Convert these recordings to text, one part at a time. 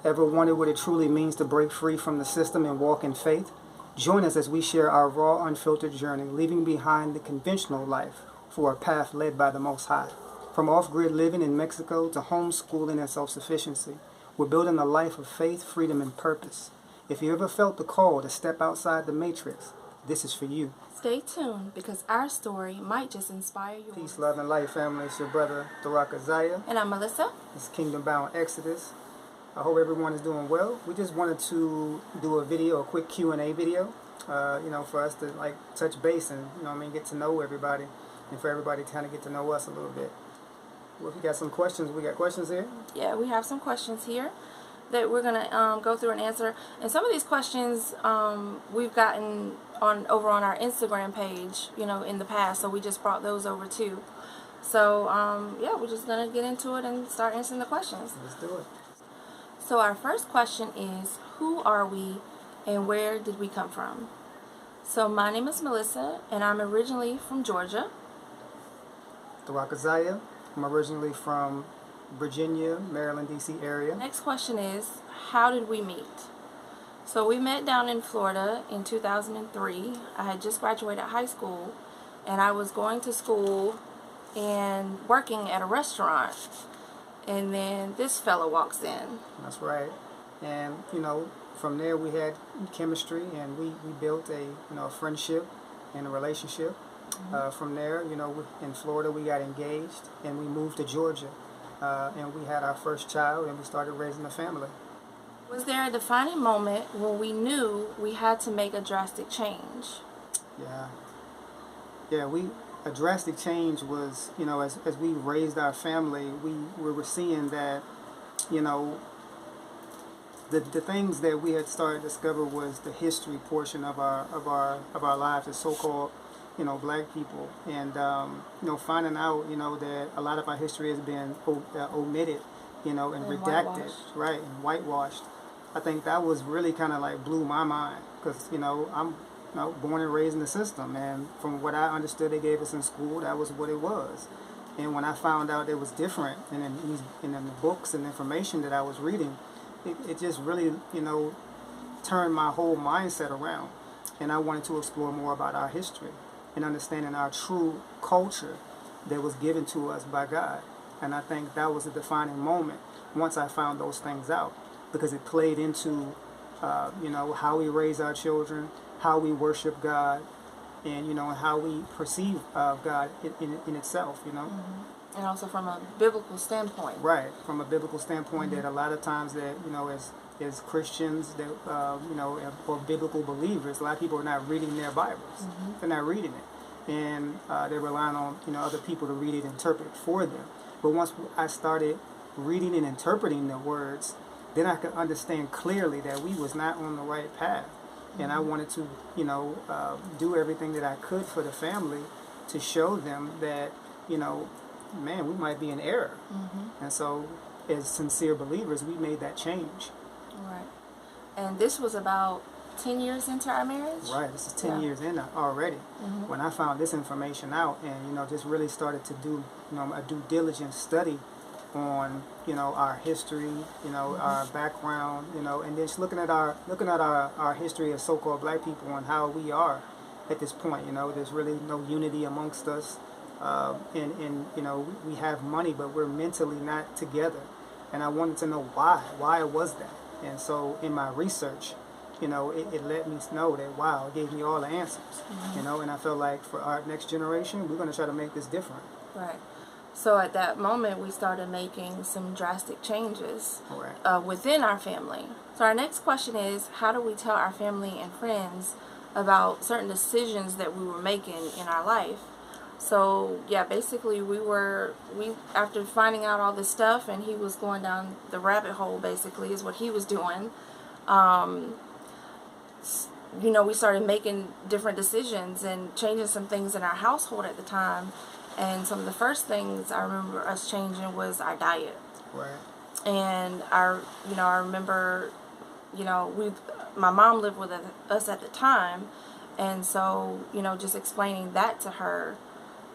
Ever wondered what it truly means to break free from the system and walk in faith? Join us as we share our raw, unfiltered journey, leaving behind the conventional life for a path led by the Most High. From off-grid living in Mexico to homeschooling and self-sufficiency, we're building a life of faith, freedom, and purpose. If you ever felt the call to step outside the matrix, this is for you. Stay tuned, because our story might just inspire yours. Peace, love, and light, family. It's your brother, Zaya. And I'm Melissa. It's Kingdom Bound Exodus. I hope everyone is doing well. We just wanted to do a quick Q&A video, for us to touch base and, get to know everybody, and for everybody to kind of get to know us a little bit. Well, if you got some questions, we got questions here? Yeah, we have some questions here that we're going to go through and answer. And some of these questions we've gotten over on our Instagram page, in the past, so we just brought those over too. So, yeah, we're just going to get into it and start answering the questions. Let's do it. So our first question is, who are we and where did we come from? So my name is Melissa, and I'm originally from Georgia. Zaya. I'm originally from Virginia, Maryland, D.C. area. Next question is, how did we meet? So we met down in Florida in 2003. I had just graduated high school, and I was going to school and working at a restaurant. And then this fellow walks in. That's right. And, from there we had chemistry, and we built a friendship and a relationship. Mm-hmm. From there, in Florida we got engaged, and we moved to Georgia. And we had our first child, and we started raising a family. Was there a defining moment when we knew we had to make a drastic change? Yeah, a drastic change was, as we raised our family, we were seeing that, the things that we had started to discover was the history portion of our lives as so-called, black people, and finding out, that a lot of our history has been omitted, and redacted, right, and whitewashed. I think that was really kind of blew my mind, because I'm born and raised in the system, and from what I understood they gave us in school, that was what it was. And when I found out it was different, and in the books and information that I was reading, it just really, turned my whole mindset around. And I wanted to explore more about our history and understanding our true culture that was given to us by God. And I think that was a defining moment once I found those things out, because it played into, how we raise our children, how we worship God, and how we perceive God in itself, Mm-hmm. And also from a biblical standpoint. Right, from a biblical standpoint, mm-hmm. that a lot of times that as Christians that or biblical believers, a lot of people are not reading their Bibles. Mm-hmm. They're not reading it, and they're relying on other people to read it and interpret it for them. But once I started reading and interpreting the words, then I could understand clearly that we was not on the right path. And I wanted to, do everything that I could for the family to show them that, man, we might be in error. Mm-hmm. And so, as sincere believers, we made that change. Right. And this was about 10 years into our marriage? Right. This is 10 years in already. Mm-hmm. When I found this information out, and, just really started to do, a due diligence study on our history, mm-hmm. our background, and just looking at our history as so-called black people and how we are at this point. There's really no unity amongst us, and we have money, but we're mentally not together. And I wanted to know why was that. And so in my research, it let me know that, wow, it gave me all the answers. Mm-hmm. And I felt like for our next generation, we're going to try to make this different. Right. So at that moment, we started making some drastic changes within our family. So our next question is, how do we tell our family and friends about certain decisions that we were making in our life? So yeah, basically we after finding out all this stuff, and he was going down the rabbit hole, basically is what he was doing. We started making different decisions and changing some things in our household at the time. And some of the first things I remember us changing was our diet. Right. And I remember, my mom lived with us at the time, and so, just explaining that to her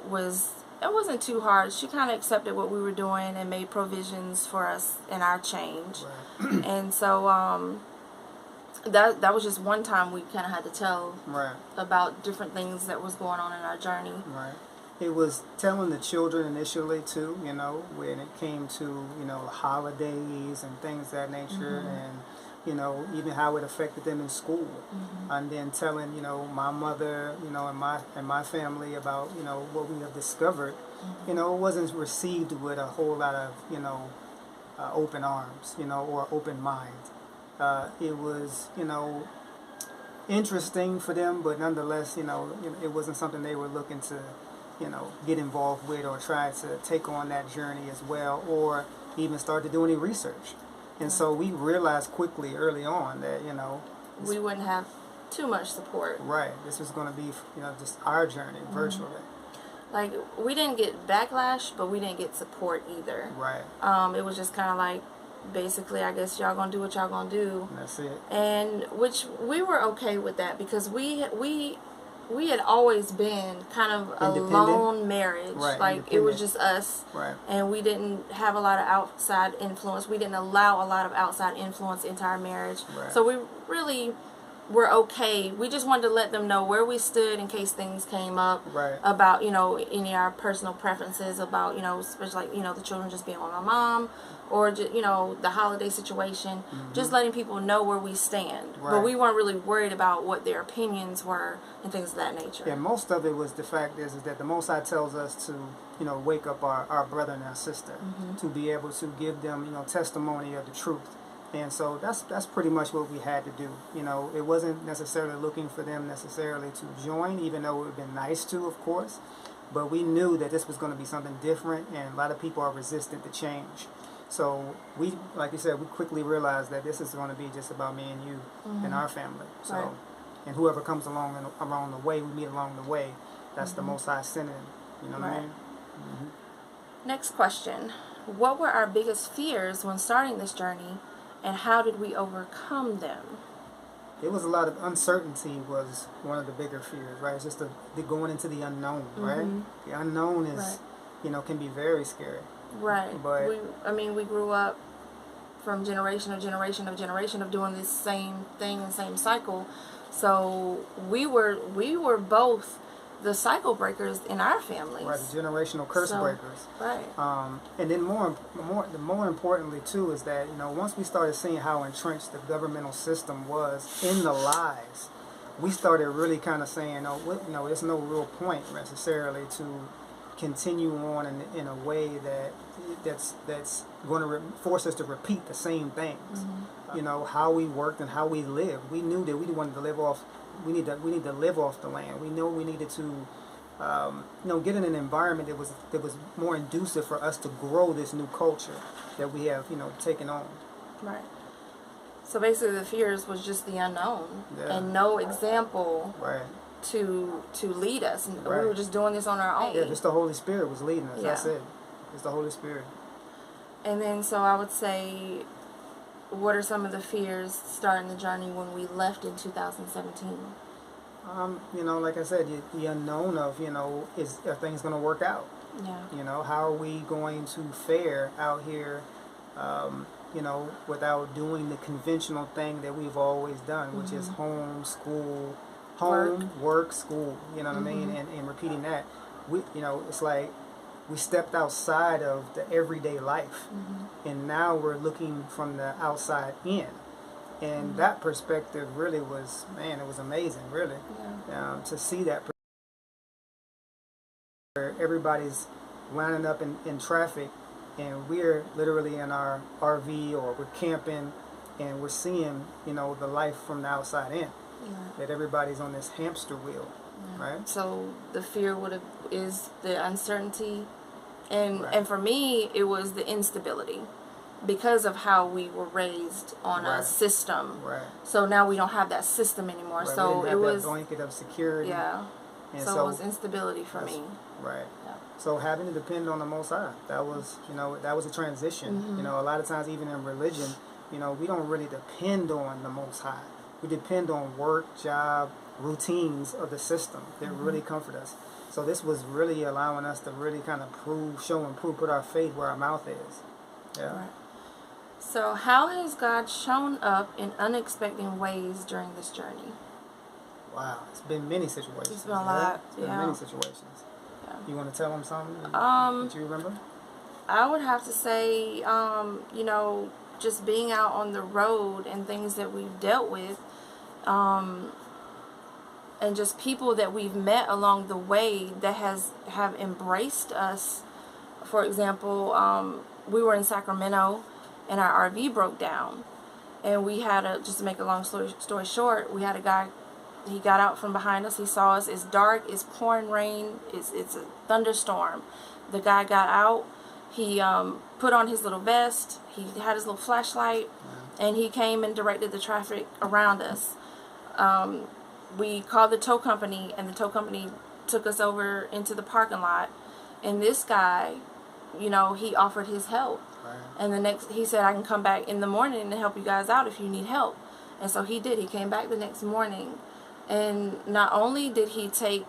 was it wasn't too hard. She kind of accepted what we were doing and made provisions for us in our change. Right. And so that was just one time we kind of had to tell about different things that was going on in our journey. Right. It was telling the children initially too, you know, when it came to, you know, holidays and things of that nature, and you know, even how it affected them in school, and then telling, you know, my mother, you know, and my family about, you know, what we have discovered. You know, it wasn't received with a whole lot of, you know, open arms, you know, or open mind. It was, you know, interesting for them, but nonetheless, you know, it wasn't something they were looking to, you know, get involved with or try to take on that journey as well, or even start to do any research. And so we realized quickly early on that, you know, we wouldn't have too much support. Right. This was going to be, you know, just our journey virtually. Like, we didn't get backlash, but we didn't get support either. Right. It was just kind of like, basically, I guess y'all gonna do what y'all gonna do. And that's it. And which we were okay with that, because we had always been kind of a lone marriage. Right, like, it was just us. Right. And we didn't have a lot of outside influence. We didn't allow a lot of outside influence into our marriage. Right. So we really were okay. We just wanted to let them know where we stood in case things came up about, you know, any of our personal preferences, about, you know, especially like, you know, the children just being with my mom, or just, you know, the holiday situation, just letting people know where we stand. Right. But we weren't really worried about what their opinions were and things of that nature. Yeah, most of it was the fact is that the Most High tells us to, you know, wake up our brother and our sister, to be able to give them, you know, testimony of the truth. And so that's pretty much what we had to do. You know, it wasn't necessarily looking for them necessarily to join, even though it would have been nice to, of course. But we knew that this was going to be something different, and a lot of people are resistant to change. So we, like you said, we quickly realized that this is going to be just about me and you and our family. So, and whoever comes along the way, we meet along the way. That's the Most High sending. You know what I mean? Next question: what were our biggest fears when starting this journey, and how did we overcome them? It was a lot of uncertainty was one of the bigger fears, right? It's just the going into the unknown, right? The unknown is, you know, can be very scary. Right. But we grew up from generation of doing this same thing and same cycle. So we were both the cycle breakers in our families. Right, the generational curse breakers. Right. And then more importantly too is that, you know, once we started seeing how entrenched the governmental system was in the lies, we started really kind of saying, oh, you know, there's no real point necessarily to continue on in a way that's going to force us to repeat the same things. You know, how we worked and how we lived. We knew that we wanted to live off. We need to live off the land. We know we needed to, you know, get in an environment that was more conducive for us to grow this new culture that we have, you know, taken on. Right. So basically, the fears was just the unknown and no example. Right. To lead us, and we were just doing this on our own. Yeah, just the Holy Spirit was leading us. That's it. It's the Holy Spirit. And then, so I would say, what are some of the fears starting the journey when we left in 2017? You know, like I said, the unknown of, you know, are things going to work out? Yeah. You know, how are we going to fare out here, you know, without doing the conventional thing that we've always done, which is homeschool. Work, school, you know what I mean, and repeating that, you know, it's like we stepped outside of the everyday life, and now we're looking from the outside in, and that perspective really was, man, it was amazing, really, to see that where everybody's lining up in traffic, and we're literally in our RV or we're camping, and we're seeing, you know, the life from the outside in. That everybody's on this hamster wheel, right? So the fear is the uncertainty, and for me it was the instability, because of how we were raised on a system. Right. So now we don't have that system anymore. Right. So it was that blanket of security. Yeah. And so it was instability for me. Right. Yeah. So having to depend on the Most High, that was, you know, that was a transition. You know, a lot of times even in religion, you know, we don't really depend on the Most High. We depend on work, job, routines of the system that really comfort us. So this was really allowing us to really kind of show and prove, put our faith where our mouth is. Yeah. Right. So how has God shown up in unexpected ways during this journey? Wow, it's been many situations. It's been a lot. It's been many situations. Yeah. You want to tell them something that you remember? I would have to say, you know, just being out on the road and things that we've dealt with, and just people that we've met along the way that have embraced us. For example, we were in Sacramento and our RV broke down, and we had just to make a long story short, we had a guy. He got out from behind us. He saw us. It's dark. It's pouring rain. It's a thunderstorm. The guy got out. He put on his little vest. He had his little flashlight, and he came and directed the traffic around us. We called the tow company, and the tow company took us over into the parking lot. And this guy, you know, he offered his help. Right. And he said, I can come back in the morning and help you guys out if you need help. And so he did. He came back the next morning. And not only did he take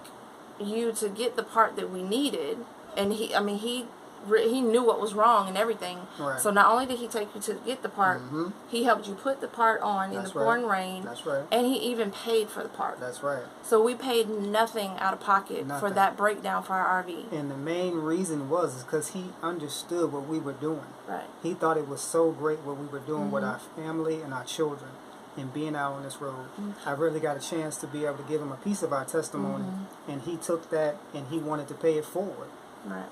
you to get the part that we needed, and he knew what was wrong and everything. Right. So not only did he take you to get the part, he helped you put the part on in the pouring rain. That's right. And he even paid for the part. That's right. So we paid nothing out of pocket for that breakdown for our RV. And the main reason was because he understood what we were doing. Right. He thought it was so great what we were doing with our family and our children. And being out on this road, I really got a chance to be able to give him a piece of our testimony, and he took that and he wanted to pay it forward. Right.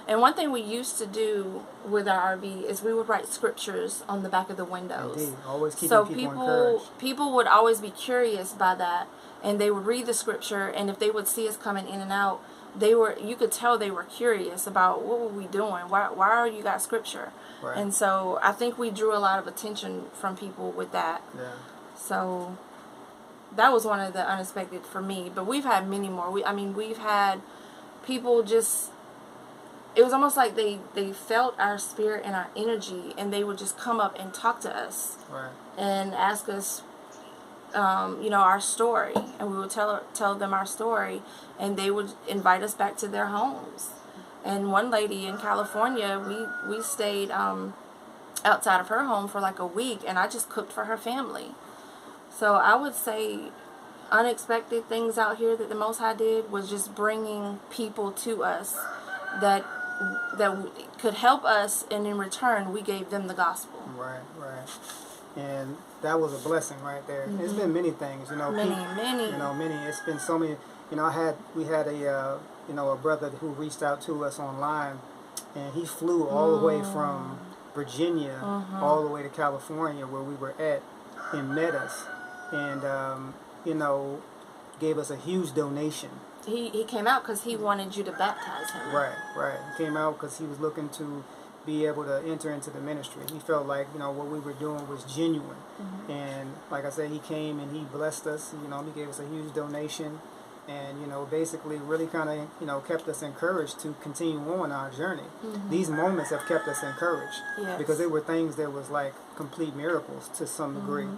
And one thing we used to do with our RV is we would write scriptures on the back of the windows. Indeed, always keeping people encouraged. People would always be curious by that, and they would read the scripture, and if they would see us coming in and out, you could tell they were curious about what were we doing. Why are you got scripture? Right. And so I think we drew a lot of attention from people with that. Yeah. So that was one of the unexpected for me. But we've had many more. We've had people just, it was almost like they felt our spirit and our energy, and they would just come up and talk to us. Right. And ask us, you know, our story. And we would tell them our story, and they would invite us back to their homes. And one lady in California, we stayed outside of her home for like a week, and I just cooked for her family. So I would say unexpected things out here that the Most High did was just bringing people to us that could help us, and in return we gave them the gospel. Right. And that was a blessing right there. It's been many things, you know. Many. You know, many. It's been so many. You know, we had a a brother who reached out to us online, and he flew all the way from Virginia all the way to California where we were at, and met us, and gave us a huge donation. He came out because he wanted you to baptize him. Right. He came out because he was looking to be able to enter into the ministry. He felt like, what we were doing was genuine. And like I said, he came and he blessed us. He gave us a huge donation, and basically really kind of kept us encouraged to continue on our journey. These moments have kept us encouraged, because they were things that was like complete miracles to some degree.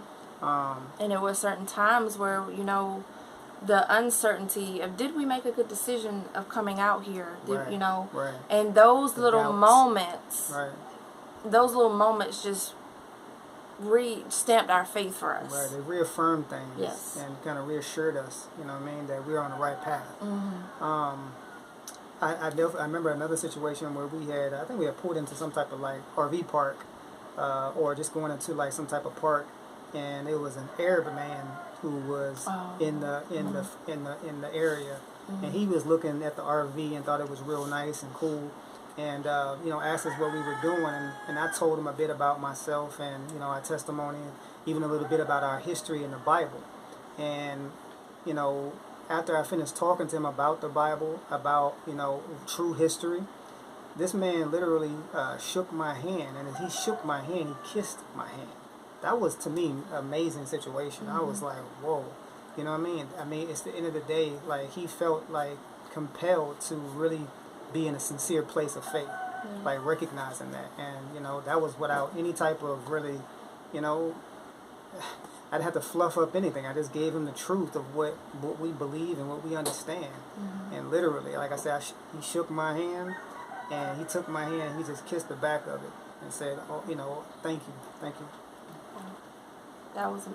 And there were certain times where the uncertainty of, did we make a good decision of coming out here? And those little moments, those little moments just stamped our faith for us. Right, they reaffirmed things, and kind of reassured us, that we're on the right path. I remember another situation where I think we had pulled into some type of like RV park, or just going into like some type of park, and it was an Arab man who was in the area, and he was looking at the RV and thought it was real nice and cool, and asked us what we were doing, and I told him a bit about myself and our testimony, and even a little bit about our history in the Bible. And after I finished talking to him about the Bible, about true history, this man literally shook my hand, and as he shook my hand, he kissed my hand. That was, to me, an amazing situation. I was like, whoa. You know what I mean? I mean, it's the end of the day, like, he felt, like, compelled to really be in a sincere place of faith, like, recognizing that. And, that was without any type of really, I didn't have to fluff up anything. I just gave him the truth of what we believe and what we understand. And literally, like I said, he shook my hand, and he took my hand. He just kissed the back of it and said, "Oh, you know, thank you." That was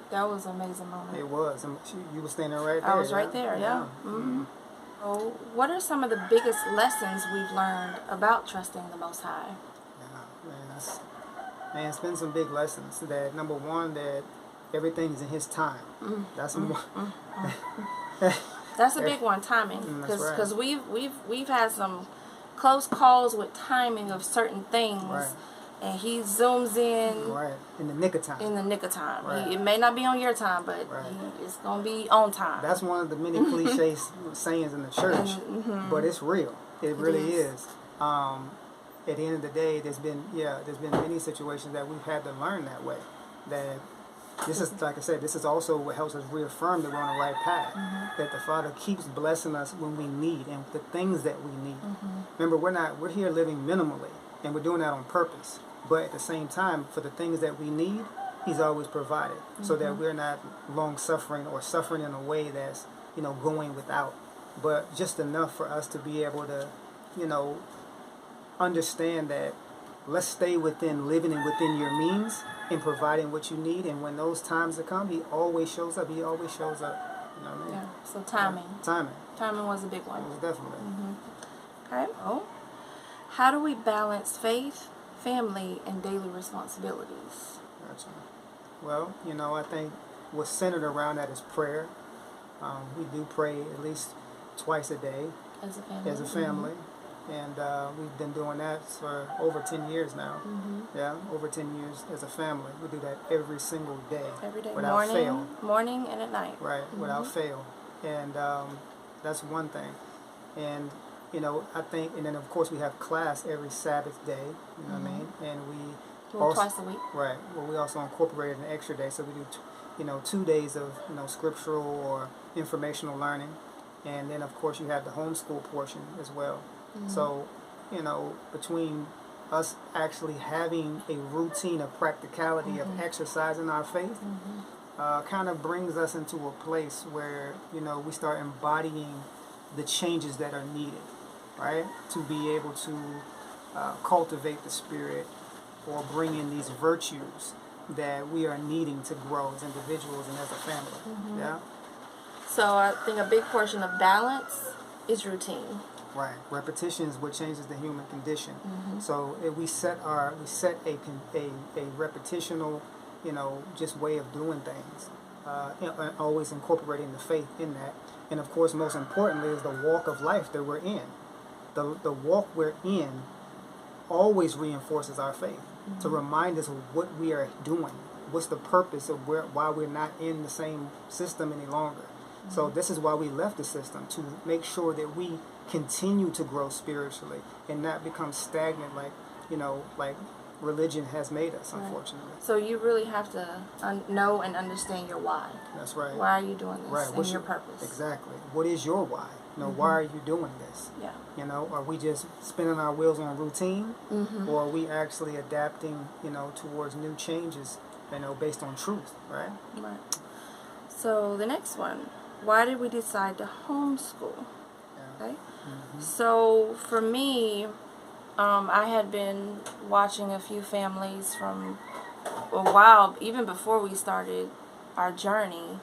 an amazing moment. It was. And you were standing right there. I was right there. Yeah. So, what are some of the biggest lessons we've learned about trusting the Most High? Man, it's been some big lessons. That number one, that everything's in His time. That's more. That's a big one, timing. Because right. we've had some close calls with timing of certain things. Right. And He zooms in. Right. In the nick of time. In the nick of time. Right. It may not be on your time, but it's going to be on time. That's one of the many cliche sayings in the church, but it's real. It really is. At the end of the day, there's been many situations that we've had to learn that way. That this is, like I said, this is also what helps us reaffirm that we're on the right path. That the Father keeps blessing us when we need and the things that we need. Remember, we're here living minimally, and we're doing that on purpose. But at the same time, for the things that we need, He's always provided, so that we're not long suffering or suffering in a way that's, going without, but just enough for us to be able to, understand that let's stay within living and within your means and providing what you need. And when those times come, He always shows up. He always shows up. You know what I mean? Yeah. So timing. Yeah. Timing was a big one. It was definitely. Okay. Oh. How do we balance faith, family, and daily responsibilities? Gotcha. Well, I think what's centered around that is prayer. We do pray at least twice a day as a family. And we've been doing that for over 10 years now. Yeah, over 10 years as a family. We do that every single day. Every day. Without fail. Morning and at night. Right, without fail. And that's one thing. And, I think, and then of course we have class every Sabbath day, you know what I mean? And we also, twice a week. Right. Well, we also incorporated an extra day, so we do, 2 days of, scriptural or informational learning. And then of course you have the homeschool portion as well. So, between us actually having a routine of practicality of exercising our faith, kind of brings us into a place where, we start embodying the changes that are needed, right? To be able to cultivate the spirit or bring in these virtues that we are needing to grow as individuals and as a family. Yeah. So I think a big portion of balance is routine. Right, repetition is what changes the human condition. So if we set a repetitional, just way of doing things, always incorporating the faith in that, and of course, most importantly, is the walk of life that we're in. The walk we're in always reinforces our faith to remind us of what we are doing. What's the purpose of why we're not in the same system any longer? So this is why we left the system, to make sure that we continue to grow spiritually and not become stagnant like religion has made us, unfortunately. So you really have to know and understand your why. That's right. Why are you doing this? Right. What's your purpose? Exactly. What is your why? Why are you doing this? Yeah. Are we just spinning our wheels on routine, or are we actually adapting, towards new changes, based on truth, right? Right. So the next one, why did we decide to homeschool? Yeah. Okay. So for me, I had been watching a few families from a while, even before we started our journey,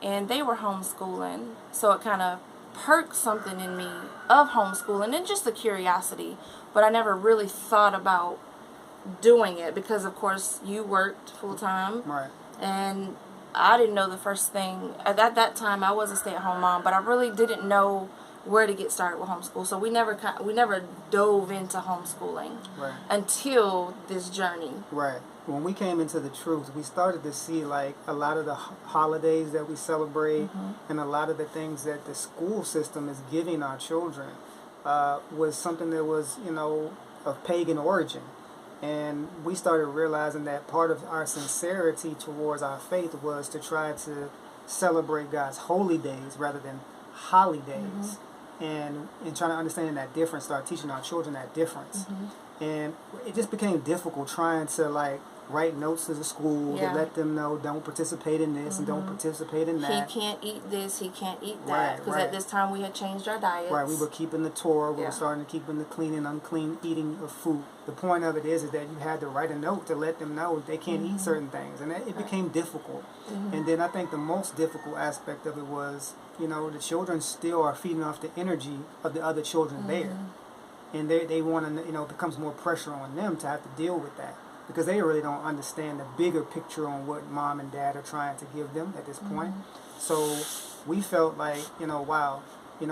and they were homeschooling. So it kind of perked something in me of homeschooling and just the curiosity, but I never really thought about doing it because, of course, you worked full time, right? And I didn't know the first thing. At that time, I was a stay-at-home mom, but I really didn't know where to get started with homeschool. So we never dove into homeschooling until this journey. Right. When we came into the truth, we started to see like a lot of the holidays that we celebrate and a lot of the things that the school system is giving our children was something that was, of pagan origin. And we started realizing that part of our sincerity towards our faith was to try to celebrate God's holy days rather than holidays. And trying to understand that difference, start teaching our children that difference. And it just became difficult trying to write notes to the school to let them know don't participate in this and don't participate in that. He can't eat this, he can't eat that. Because at this time we had changed our diets. Right, we were keeping the Torah, we were starting to keep the clean and unclean eating of food. The point of it is that you had to write a note to let them know they can't eat certain things. And it became difficult. And then I think the most difficult aspect of it was, the children still are feeding off the energy of the other children there. And they want to, it becomes more pressure on them to have to deal with that. Because they really don't understand the bigger picture on what mom and dad are trying to give them at this point. So we felt like, wow,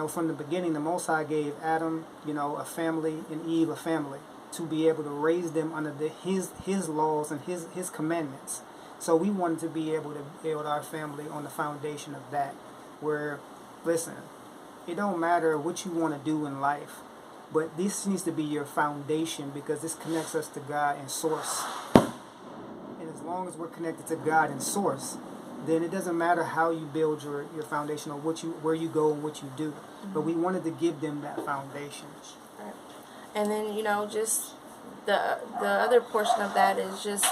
from the beginning, the Most High gave Adam, a family, and Eve a family, to be able to raise them under his laws and his commandments. So we wanted to be able to build our family on the foundation of that, where, listen, it don't matter what you want to do in life, but this needs to be your foundation, because this connects us to God and Source. And as long as we're connected to God and Source, then it doesn't matter how you build your foundation or where you go and what you do. But we wanted to give them that foundation. Right. And then, just the other portion of that is just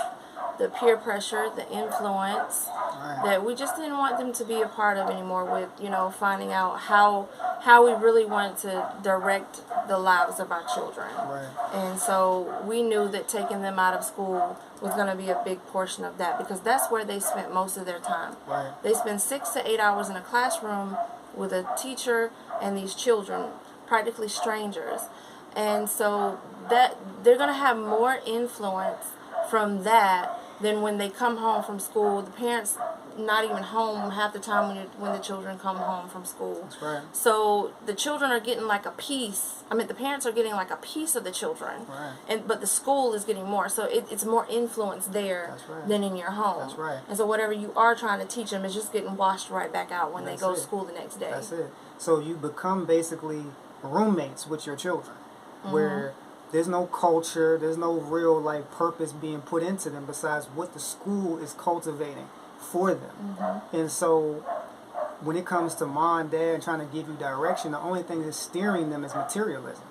the peer pressure, the influence that we just didn't want them to be a part of anymore, with, finding out how we really wanted to direct the lives of our children. And so we knew that taking them out of school was going to be a big portion of that, because that's where they spent most of their time. They spend 6 to 8 hours in a classroom with a teacher and these children, practically strangers. And so that they're going to have more influence from that than when they come home from school. The parents not even home half the time when the children come home from school. That's right. So the children are getting like a piece. The parents are getting like a piece of the children. But the school is getting more. So it's more influence there than in your home. That's right. And so whatever you are trying to teach them is just getting washed right back out when they go to school the next day. That's it. So you become basically roommates with your children, where there's no culture, there's no real purpose being put into them besides what the school is cultivating for them. And so when it comes to mom and dad and trying to give you direction, the only thing that's steering them is materialism.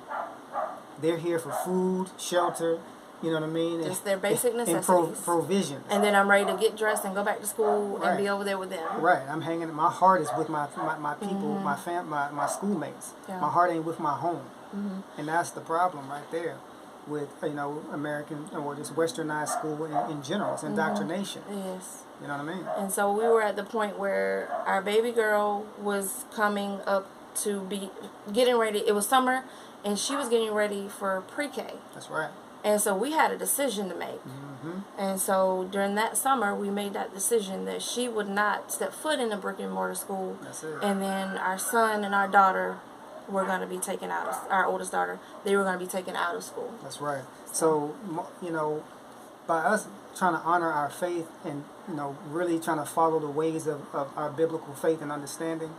They're here for food, shelter, you know what I mean? Just their basic necessities. And provision. And then I'm ready to get dressed and go back to school and be over there with them. I'm hanging, my heart is with my people, my schoolmates. My heart ain't with my home. And that's the problem right there with, American or just westernized school in general. It's indoctrination. Yes. You know what I mean? And so we were at the point where our baby girl was coming up to be getting ready. It was summer, and she was getting ready for pre-K. That's right. And so we had a decision to make. And so during that summer, we made that decision that she would not step foot in a brick and mortar school. That's it. And then our son and our daughter were going to be taken out of, our oldest daughter, they were going to be taken out of school. That's right. So, by us trying to honor our faith and, really trying to follow the ways of our biblical faith and understanding,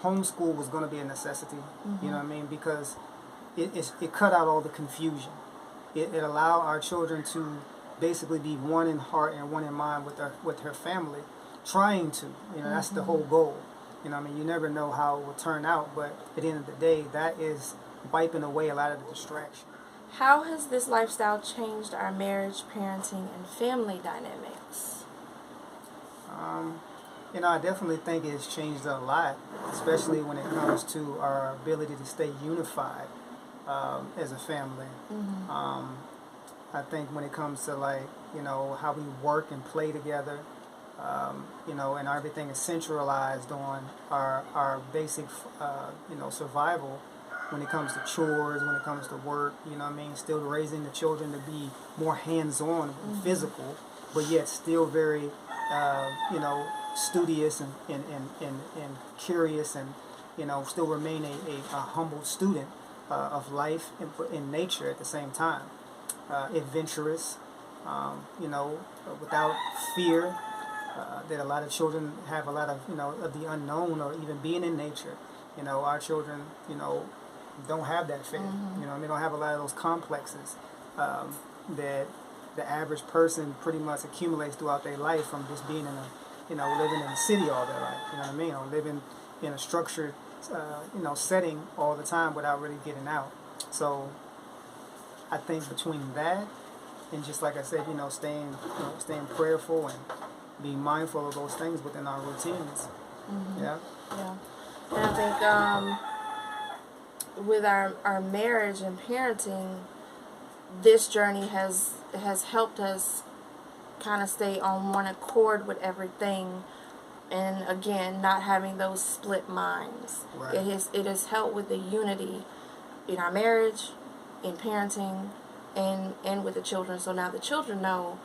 homeschool was going to be a necessity, you know what I mean? Because it cut out all the confusion. It allowed our children to basically be one in heart and one in mind with her family, trying to, that's the whole goal. You never know how it will turn out, but at the end of the day, that is wiping away a lot of the distraction. How has this lifestyle changed our marriage, parenting, and family dynamics? I definitely think it's changed a lot, especially when it comes to our ability to stay unified as a family. I think when it comes to how we work and play together, and everything is centralized on our basic, survival. When it comes to chores, when it comes to work, still raising the children to be more hands-on, physical, but yet still very, studious and curious, and still remain a humble student of life in nature at the same time, adventurous, without fear. That a lot of children have a lot of, of the unknown, or even being in nature. Our children, don't have that fear. They don't have a lot of those complexes that the average person pretty much accumulates throughout their life from just being in a, living in a city all their life. You know what I mean? Or living in a structured, setting all the time without really getting out. So I think between that and just like I said, staying prayerful and being mindful of those things within our routines. Yeah. Yeah. And I think with our marriage and parenting, this journey has helped us kind of stay on one accord with everything, and again, not having those split minds. Right. It has helped with the unity in our marriage, in parenting, and with the children. So now the children know,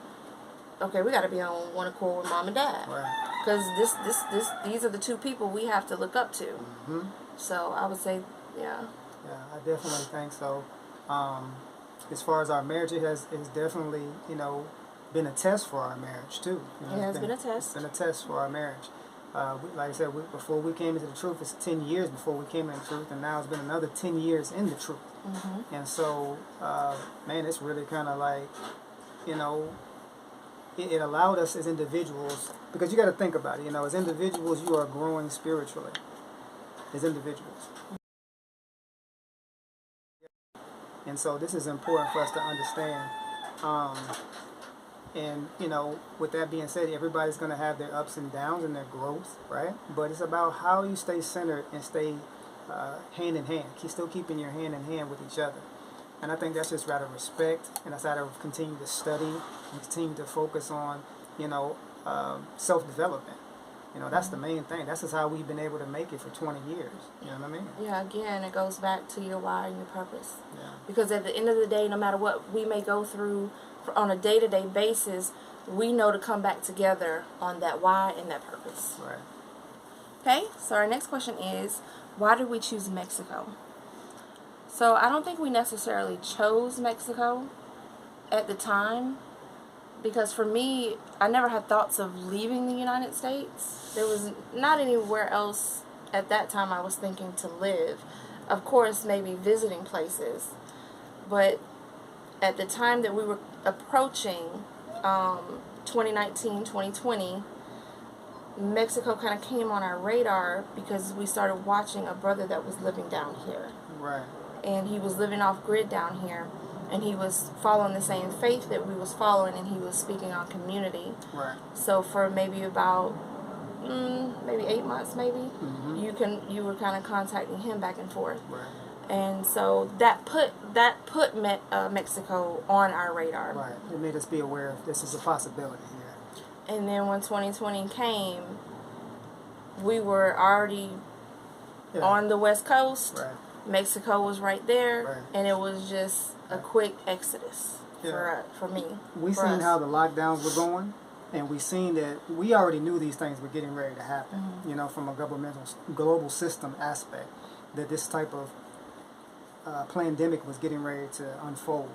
okay, we got to be on one accord with mom and dad, because these are the two people we have to look up to. So I would say, yeah, I definitely think so. As far as our marriage, it's definitely been a test for our marriage too. It has been a test. It's been a test for our marriage. Like I said, before we came into the truth, it's 10 years before we came into the truth, and now it's been another 10 years in the truth. And so, man, it's really kind of like, it allowed us as individuals, because you got to think about it, as individuals, you are growing spiritually, as individuals. And so this is important for us to understand. And, with that being said, everybody's going to have their ups and downs and their growth, right? But it's about how you stay centered and stay hand in hand. Still keeping your hand in hand with each other. And I think that's just out of respect, and that's out of continue to study and continue to focus on, self-development. That's the main thing. That's just how we've been able to make it for 20 years. You know what I mean? Yeah, again, it goes back to your why and your purpose. Yeah. Because at the end of the day, no matter what we may go through on a day-to-day basis, we know to come back together on that why and that purpose. Right. Okay, so our next question is, why did we choose Mexico? So I don't think we necessarily chose Mexico at the time, because for me, I never had thoughts of leaving the United States. There was not anywhere else at that time I was thinking to live. Of course, maybe visiting places. But at the time that we were approaching 2019, 2020, Mexico kind of came on our radar because we started watching a brother that was living down here. Right. And he was living off grid down here. And he was following the same faith that we was following, and he was speaking on community. Right. So for maybe about maybe 8 months, maybe you were kind of contacting him back and forth. Right. And so that put Mexico on our radar. Right. It made us be aware of this is a possibility here. And then when 2020 came, we were already on the West Coast. Right. Mexico was right there, right. And it was just a quick exodus for me. We seen how the lockdowns were going, and we seen that we already knew these things were getting ready to happen. From a governmental global system aspect, that this type of pandemic was getting ready to unfold.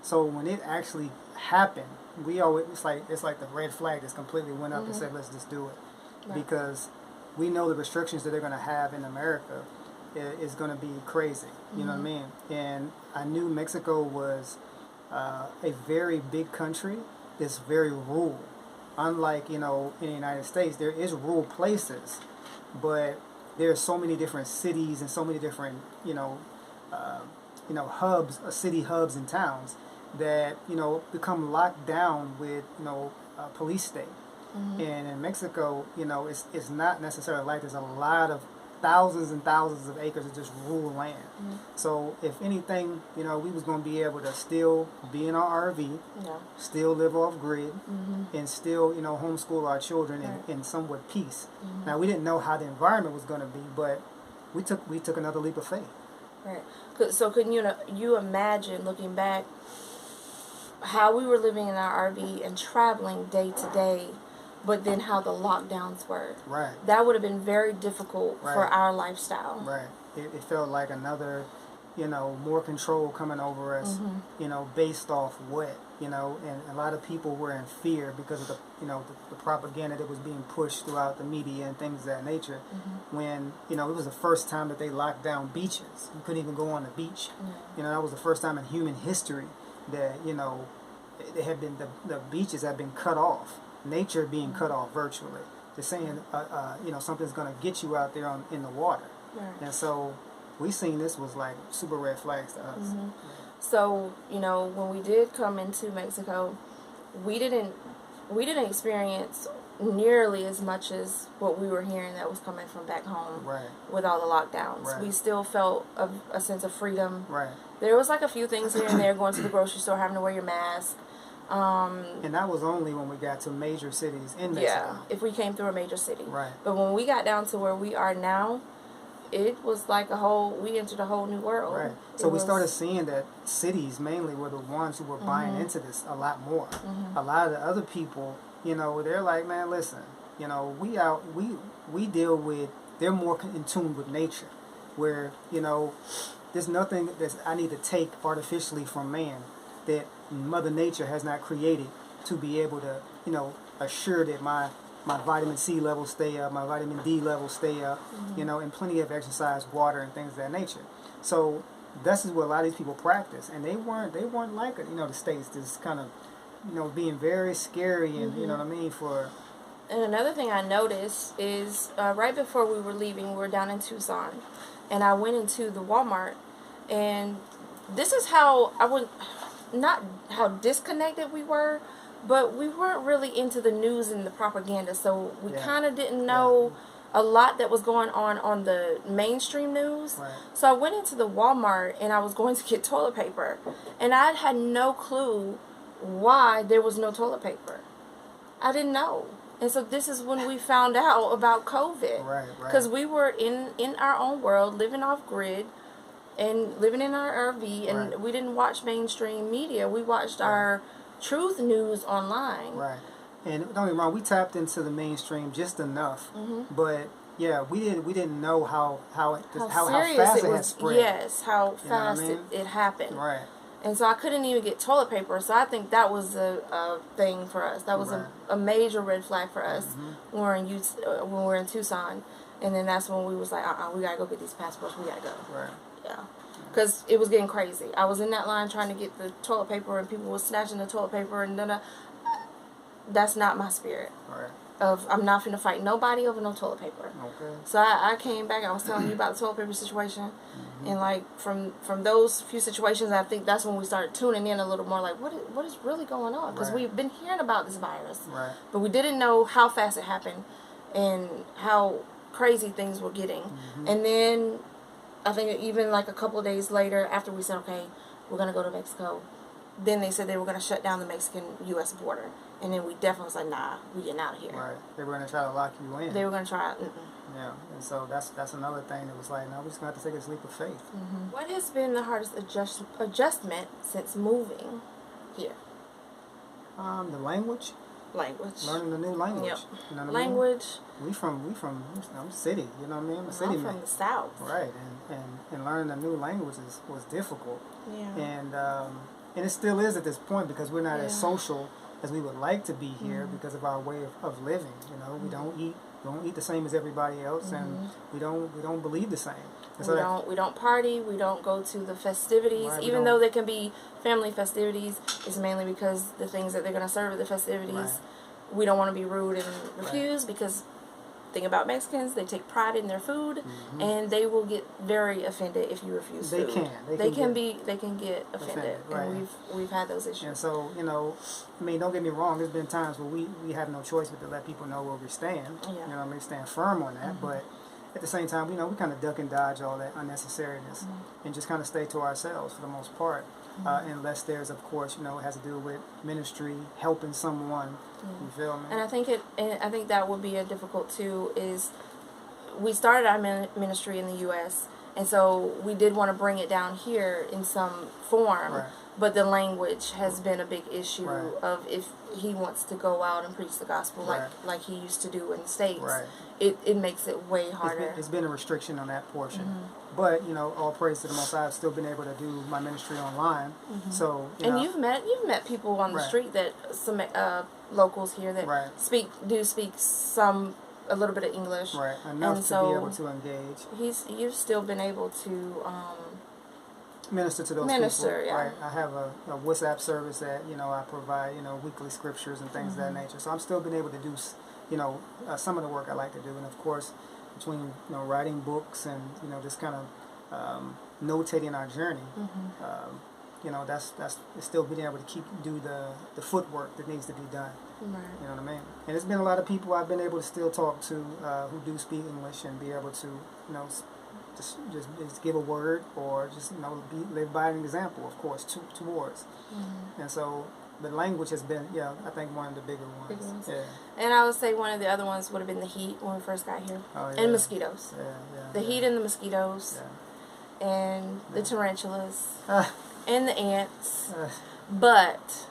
So when it actually happened, it's like the red flag just completely went up and said, let's just do it, because we know the restrictions that they're going to have in America is going to be crazy. You know what I mean? And I knew Mexico was a very big country. It's very rural. Unlike, in the United States, there is rural places, but there's so many different cities and so many different, hubs, city hubs and towns that, become locked down with, a police state. And in Mexico, it's not necessarily like there's a lot of thousands and thousands of acres of just rural land. So if anything, we was going to be able to still be in our RV, still live off grid, and still, homeschool our children in somewhat peace. Now, we didn't know how the environment was going to be, but we took another leap of faith. Right. So can you imagine, looking back, how we were living in our RV and traveling day to day, but then how the lockdowns were. Right. That would have been very difficult for our lifestyle. Right. It felt like another, more control coming over us, based off what, and a lot of people were in fear because of the propaganda that was being pushed throughout the media and things of that nature. When, it was the first time that they locked down beaches. You couldn't even go on the beach. That was the first time in human history that, they had been, the beaches had been cut off. Nature being cut off virtually. They're saying, something's going to get you out there in the water. Right. And so we seen this was like super red flags to us. So, you know, when we did come into Mexico, we didn't experience nearly as much as what we were hearing that was coming from back home with all the lockdowns. We still felt a sense of freedom. There was like a few things here and there, going to the grocery store, having to wear your mask. And that was only when we got to major cities in Mexico. Yeah, if we came through a major city. But when we got down to where we are now, it was like we entered a whole new world. So we started seeing that cities mainly were the ones who were buying into this a lot more. A lot of the other people, you know, they're like, man, listen, you know, we deal with, they're more in tune with nature, where, you know, there's nothing that I need to take artificially from man that Mother Nature has not created to be able to, you know, assure that my vitamin C levels stay up, my vitamin D levels stay up, you know, and plenty of exercise, water, and things of that nature. So this is what a lot of these people practice, and they weren't like it, you know, the States, this kind of, you know, being very scary, and you know what I mean, for. And another thing I noticed is right before we were leaving, we were down in Tucson, and I went into the Walmart, and this is how not how disconnected we were, but we weren't really into the news and the propaganda, so we kind of didn't know a lot that was going on the mainstream news. So I went into the Walmart, and I was going to get toilet paper, and I had no clue why there was no toilet paper. I didn't know. And so this is when we found out about COVID. Because we were in our own world, living off grid, and living in our RV, and we didn't watch mainstream media. We watched our truth news online. And don't get me wrong, we tapped into the mainstream just enough, but yeah, we didn't know how fast it had spread. Yes, how fast it happened. And so I couldn't even get toilet paper. So I think that was a thing for us. That was a major red flag for us when we were in Tucson. And then that's when we was like, we gotta go get these passports. We gotta go. Yeah. Because it was getting crazy. I was in that line trying to get the toilet paper, and people were snatching the toilet paper, and then that's not my spirit. I'm not finna fight nobody over no toilet paper. So I came back, and I was telling you about the toilet paper situation, and like from those few situations, I think that's when we started tuning in a little more, like what is really going on? Because we've been hearing about this virus, but we didn't know how fast it happened and how crazy things were getting. And then I think even like a couple of days later, after we said, okay, we're going to go to Mexico, then they said they were going to shut down the Mexican-U.S. border. And then we definitely was like, nah, we getting out of here. They were going to try to lock you in. They were going to try. Yeah, and so that's another thing that was like, no, we're just going to have to take this leap of faith. What has been the hardest adjustment since moving here? The language. Learning the new language. You know what language. I mean? We from city, you know what I mean? I'm a city man. From the South. And learning a new language was difficult. And it still is at this point, because we're not as social as we would like to be here because of our way of living. You know, we don't eat the same as everybody else, and we don't believe the same. And we don't party. We don't go to the festivities, even though they can be family festivities. It's mainly because the things that they're going to serve at the festivities, we don't want to be rude and refuse, because the thing about Mexicans, they take pride in their food, and they will get very offended if you refuse food. They can get offended. And we've had those issues. And so, you know, I mean, don't get me wrong, there's been times where we have no choice but to let people know where we stand. You know what I mean? Stand firm on that, but at the same time, you know, we kind of duck and dodge all that unnecessariness and just kind of stay to ourselves for the most part. Unless there's, of course, you know, it has to do with ministry, helping someone. You feel me? And I think that would be a difficult too. Is we started our ministry in the U.S., and so we did want to bring it down here in some form. But the language has been a big issue of if he wants to go out and preach the gospel like he used to do in the States, it makes it way harder. It's been a restriction on that portion. But, you know, all praise to the Most High, I've still been able to do my ministry online. So, you know, you've met people on the street, that some locals here that speak a little bit of English. Enough to be able to engage. You've still been able to minister to those people. I have a WhatsApp service that, you know, I provide, you know, weekly scriptures and things of that nature. So I'm still been able to do, you know, some of the work I like to do. And of course, between, you know, writing books and, you know, just kind of notating our journey, that's it's still being able to do the footwork that needs to be done. Right. You know what I mean? And there's been a lot of people I've been able to still talk to who do speak English and be able to, just give a word or just, live by an example, of course, towards. And so the language has been, I think one of the bigger ones. Big ones. Yeah. And I would say one of the other ones would have been the heat when we first got here. Oh, yeah. And mosquitoes. Yeah. The heat and the mosquitoes. Yeah. And the tarantulas. Ah. And the ants. But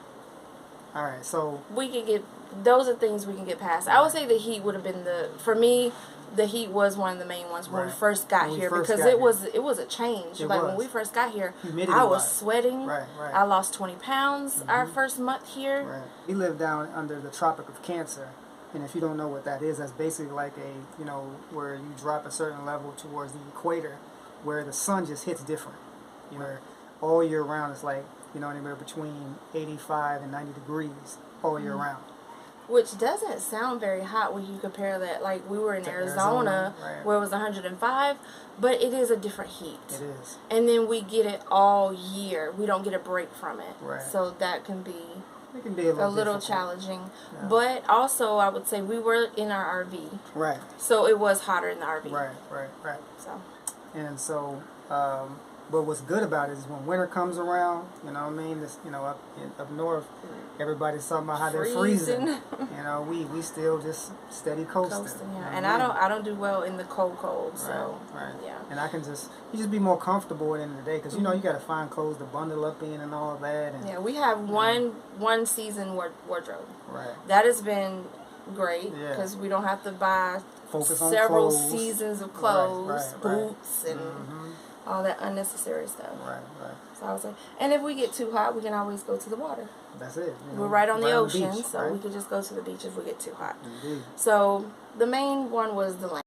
all right, so we can get, those are things we can get past. I would say the heat would have been for me, the heat was one of the main ones when we first got here, because it was a change. When we first got here, I was sweating. Right. I lost 20 pounds our first month here. Right. We live down under the Tropic of Cancer, and if you don't know what that is, that's basically like where you drop a certain level towards the equator, where the sun just hits different. Where all year round it's like, anywhere between 85 and 90 degrees all year round. Which doesn't sound very hot when you compare that. Like, we were in Arizona where it was 105, but it is a different heat. It is. And then we get it all year. We don't get a break from it. Right. So that can be a little challenging. Yeah. But also, I would say we were in our RV. Right. So it was hotter in the RV. Right. So. And so, but what's good about it is when winter comes around, this, up north, everybody's talking about how they're freezing. We still just steady coasting. And I don't do well in the cold. So yeah. And you just be more comfortable at the end of the day, because you got to find clothes to bundle up in and all of that. And, we have one season wardrobe. Right. That has been great because we don't have to buy several seasons of clothes, boots, and all that unnecessary stuff. Right. So I was like, and if we get too hot, we can always go to the water. That's it. We're right on the ocean, beach, so we could just go to the beach if we get too hot. Indeed. So the main one was the language.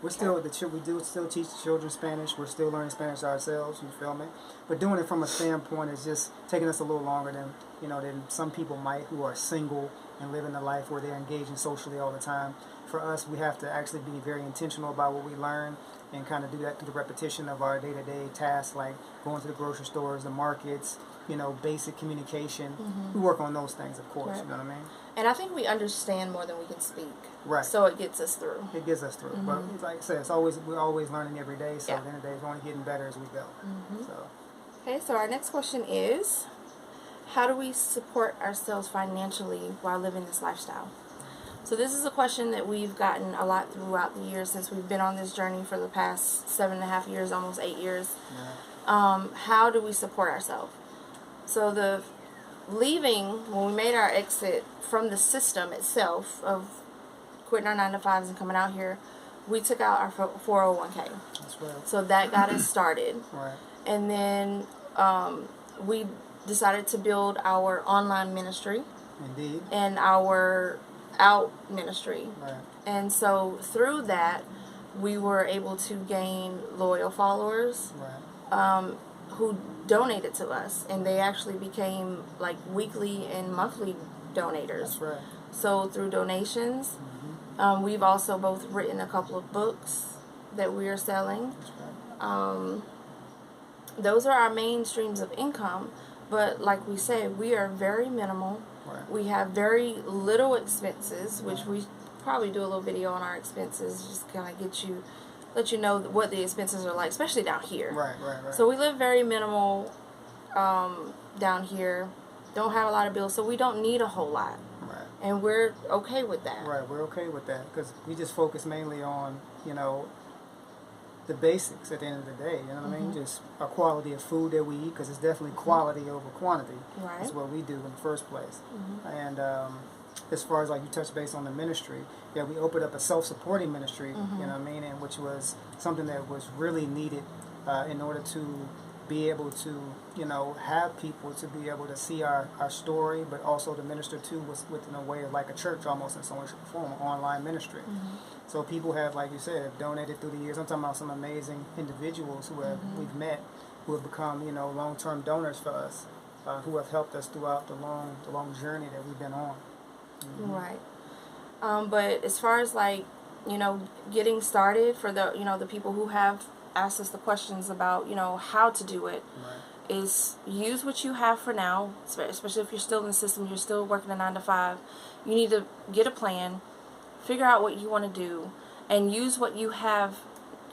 We do still teach children Spanish. We're still learning Spanish ourselves. You feel me? But doing it from a standpoint is just taking us a little longer than some people might, who are single and living a life where they're engaging socially all the time. For us, we have to actually be very intentional about what we learn and kind of do that through the repetition of our day-to-day tasks, like going to the grocery stores, the markets, basic communication. We work on those things, of course. Right. You know what I mean? And I think we understand more than we can speak. Right. So it gets us through. But like I said, we're always learning every day. So at the end of the day, it's only getting better as we go. Okay, so our next question is, how do we support ourselves financially while living this lifestyle? So this is a question that we've gotten a lot throughout the years since we've been on this journey for the past 7.5 years, almost 8 years. Yeah. How do we support ourselves? So when we made our exit from the system itself of quitting our 9-to-5s and coming out here, we took out our 401k. That's right. So that got us started. Right. And then we decided to build our online ministry. Indeed. And our out ministry. Right. And so through that, we were able to gain loyal followers who donated to us, and they actually became like weekly and monthly donators. That's right. So through donations, we've also both written a couple of books that we are selling. That's right. Those are our main streams of income, but like we said, we are very minimal. Right. We have very little expenses, which we probably do a little video on our expenses, just kind of let you know what the expenses are like, especially down here. Right. So we live very minimal down here. Don't have a lot of bills, so we don't need a whole lot. Right. And we're okay with that. Right, we're okay with that because we just focus mainly on, the basics at the end of the day. You know what I mean? Just our quality of food that we eat, because it's definitely quality over quantity. Right. Is what we do in the first place. And as far as like you touched base on the ministry, we opened up a self-supporting ministry. You know what I mean? And which was something that was really needed in order to be able to, have people to be able to see our story, but also to minister to within a way of like a church almost in some form, online ministry. So people have, like you said, donated through the years. I'm talking about some amazing individuals who we've met, who have become, long-term donors for us, who have helped us throughout the long journey that we've been on. Right. But as far as like, getting started for the, the people who have asked us the questions about, how to do it, is use what you have for now, especially if you're still in the system, you're still working a 9 to 5. You need to get a plan, figure out what you want to do, and use what you have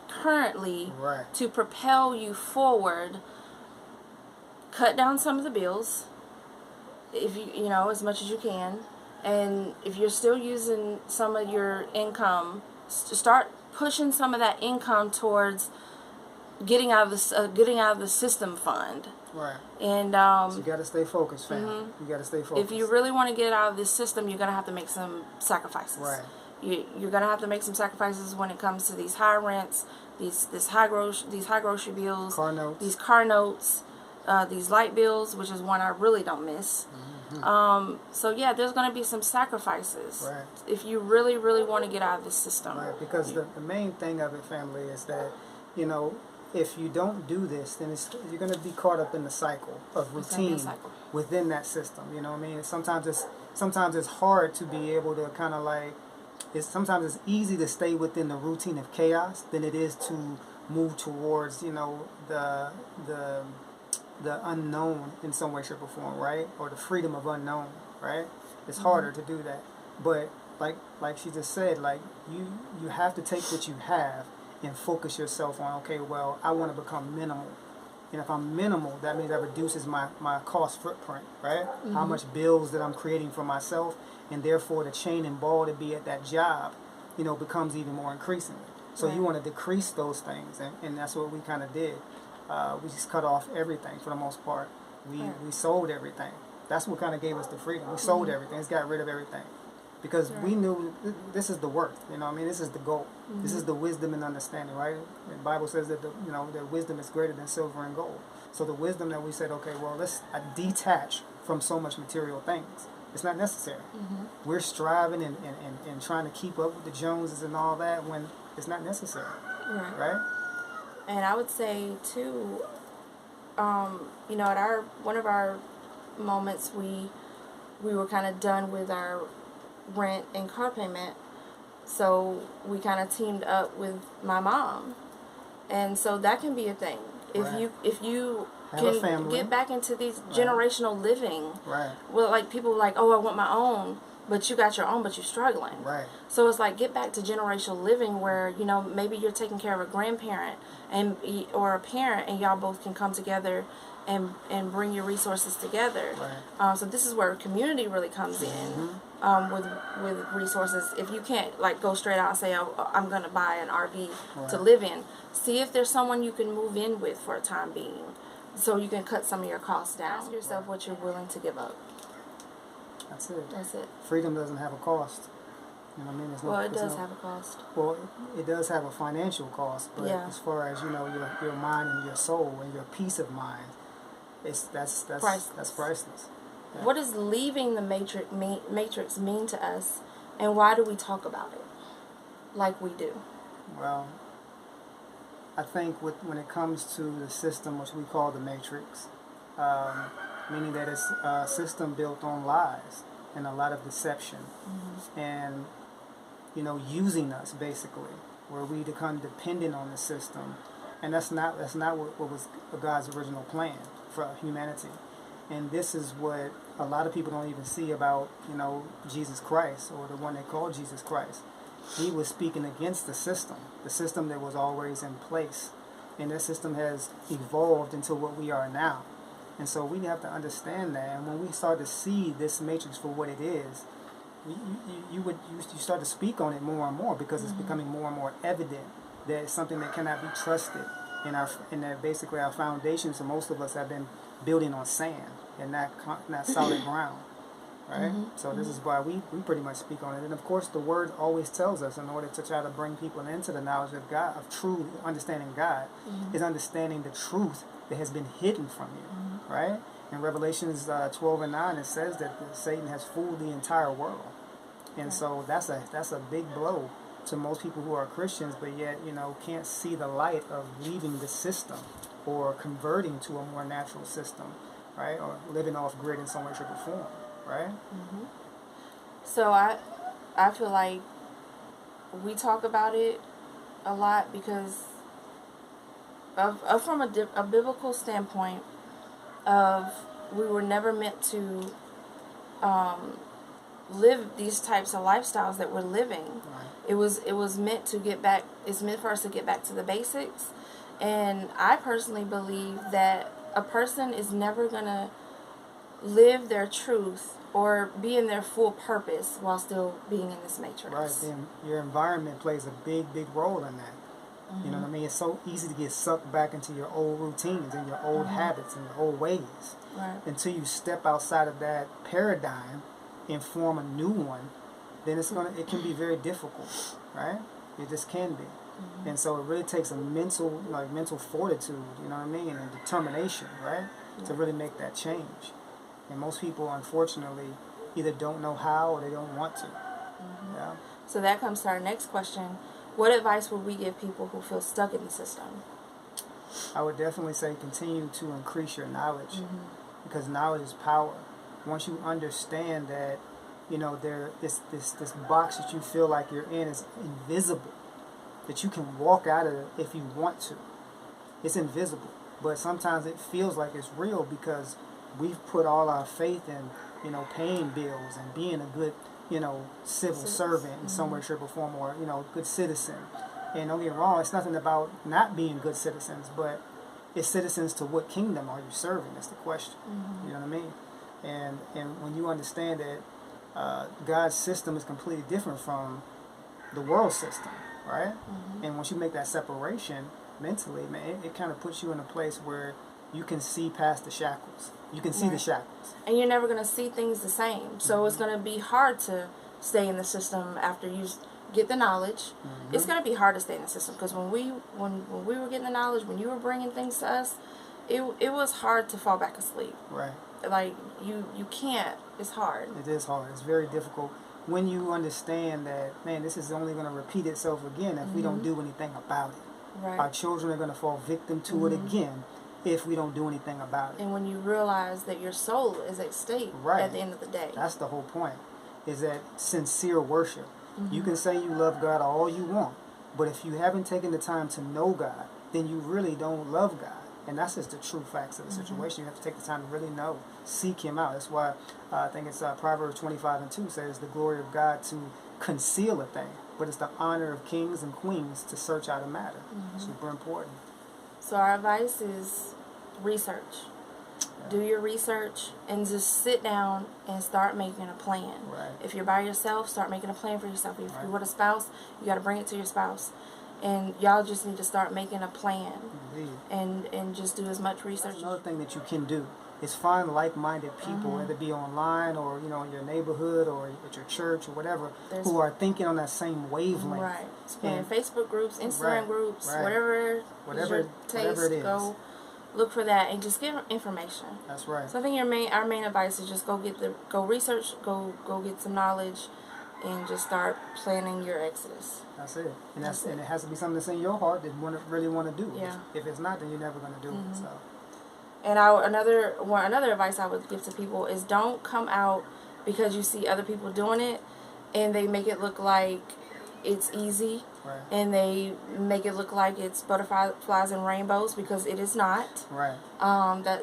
currently to propel you forward. Cut down some of the bills, if you as much as you can, and if you're still using some of your income, start pushing some of that income towards getting out of the system fund. Right. And so you got to stay focused, fam. You got to stay focused. If you really want to get out of this system, you're gonna have to make some sacrifices. Right. You're gonna have to make some sacrifices when it comes to these high rents, these high grocery bills, these car notes, these light bills, which is one I really don't miss. So yeah, there's going to be some sacrifices if you really, really want to get out of this system. Right, because the main thing of it, family, is that, if you don't do this, then you're going to be caught up in the cycle of routine within that system. You know what I mean? Sometimes it's hard to be able to kind of like, sometimes it's easy to stay within the routine of chaos than it is to move towards, the unknown in some way, shape, or form, right? Or the freedom of unknown, right? It's harder to do that. But like she just said, like you have to take what you have and focus yourself on, okay, well, I want to become minimal. And if I'm minimal, that means that reduces my cost footprint, right? How much bills that I'm creating for myself, and therefore the chain and ball to be at that job, becomes even more increasing. So you want to decrease those things, and that's what we kind of did. We just cut off everything for the most part. We sold everything. That's what kind of gave us the freedom. We sold everything. It's got rid of everything. Because we knew this is the worth. This is the goal. This is the wisdom and understanding, right? The Bible says that that wisdom is greater than silver and gold. So the wisdom that we said, okay, well, let's detach from so much material things. It's not necessary. We're striving and trying to keep up with the Joneses and all that when it's not necessary, right? And I would say too, at one of our moments, we were kind of done with our rent and car payment, so we kind of teamed up with my mom, and so that can be a thing. If you can get back into these generational living, well, like people are like, oh, I want my own. But you got your own, but you're struggling. Right. So it's like, get back to generational living where, maybe you're taking care of a grandparent or a parent, and y'all both can come together and bring your resources together. Right. So this is where community really comes in with resources. If you can't like go straight out and say, oh, I'm going to buy an RV to live in, see if there's someone you can move in with for a time being so you can cut some of your costs down. Ask yourself what you're willing to give up. That's it. Freedom doesn't have a cost. It does have a cost. Well, it does have a financial cost, but as far as your mind and your soul and your peace of mind, that's priceless. That's priceless. Yeah. What does leaving the matrix mean to us, and why do we talk about it like we do? Well, I think when it comes to the system, which we call the matrix, meaning that it's a system built on lies and a lot of deception, and using us basically, where we become dependent on the system, and that's not what was God's original plan for humanity. And this is what a lot of people don't even see about Jesus Christ, or the one they call Jesus Christ. He was speaking against the system that was always in place, and that system has evolved into what we are now. And so we have to understand that. And when we start to see this matrix for what it is, you start to speak on it more and more, because it's becoming more and more evident that it's something that cannot be trusted. And that basically our foundations, and most of us have been building on sand and not solid ground. Right? So this is why we pretty much speak on it. And of course the word always tells us, in order to try to bring people into the knowledge of God, of true understanding God, is understanding the truth that has been hidden from you. Right? In Revelations 12:9, it says that Satan has fooled the entire world. And so that's a big blow to most people who are Christians, but yet, can't see the light of leaving the system or converting to a more natural system, right? Or living off grid in some way, shape, or form, right? So I feel like we talk about it a lot because from a biblical standpoint of we were never meant to live these types of lifestyles that we're living. Right. It was meant to get back. It's meant for us to get back to the basics. And I personally believe that a person is never gonna live their truth or be in their full purpose while still being in this matrix. Right. Then your environment plays a big role in that. You know what I mean? It's so easy to get sucked back into your old routines and your old habits and your old ways. Right. Until you step outside of that paradigm and form a new one, then it can be very difficult, right? It just can be. And so it really takes a mental fortitude, you know what I mean, and determination, right, to really make that change. And most people, unfortunately, either don't know how or they don't want to. Yeah. So that comes to our next question. What advice would we give people who feel stuck in the system? I would definitely say continue to increase your knowledge, because knowledge is power. Once you understand that, you know, this box that you feel like you're in is invisible, that you can walk out of it if you want to. It's invisible, but sometimes it feels like it's real because we've put all our faith in, you know, paying bills and being a good, you know, civil servant in some way, shape, or form, or, you know, good citizen. And don't get me wrong, it's nothing about not being good citizens, but it's citizens to what kingdom are you serving? That's the question. You know what I mean? And when you understand that God's system is completely different from the world system, right? And once you make that separation mentally, man, it kind of puts you in a place where you can see past the shackles. You can see the shackles. And you're never going to see things the same. So it's going to be hard to stay in the system after you get the knowledge. It's going to be hard to stay in the system because when we were getting the knowledge, when you were bringing things to us, it was hard to fall back asleep. Right. Like, you can't. It's hard. It is hard. It's very difficult when you understand that, man, this is only going to repeat itself again if we don't do anything about it. Right. Our children are going to fall victim to it again if we don't do anything about it. And when you realize that your soul is at stake at the end of the day. That's the whole point, is that sincere worship. You can say you love God all you want, but if you haven't taken the time to know God, then you really don't love God. And that's just the true facts of the situation. You have to take the time to really know, seek Him out. That's why I think it's Proverbs 25:2 says the glory of God to conceal a thing, but it's the honor of kings and queens to search out a matter. Super important. So our advice is research. Do your research and just sit down and start making a plan. Right. If you're by yourself, start making a plan for yourself. If you're with a spouse, you got to bring it to your spouse. And y'all just need to start making a plan. Indeed. And just do as much research. That's another thing that you can do is find like-minded people, whether it be online or, you know, in your neighborhood or at your church or whatever, who are thinking on that same wavelength. Right. In Facebook groups, Instagram groups, whatever your taste, it is. go look for that and just get information. That's right. So I think our main advice is just go research, go get some knowledge, and just start planning your exodus. That's it. And and it has to be something that's in your heart that you really want to do. Yeah. If it's not, then you're never going to do it. So. And another advice I would give to people is don't come out because you see other people doing it and they make it look like it's easy. Right. And they make it look like it's butterflies and rainbows, because it is not. Right.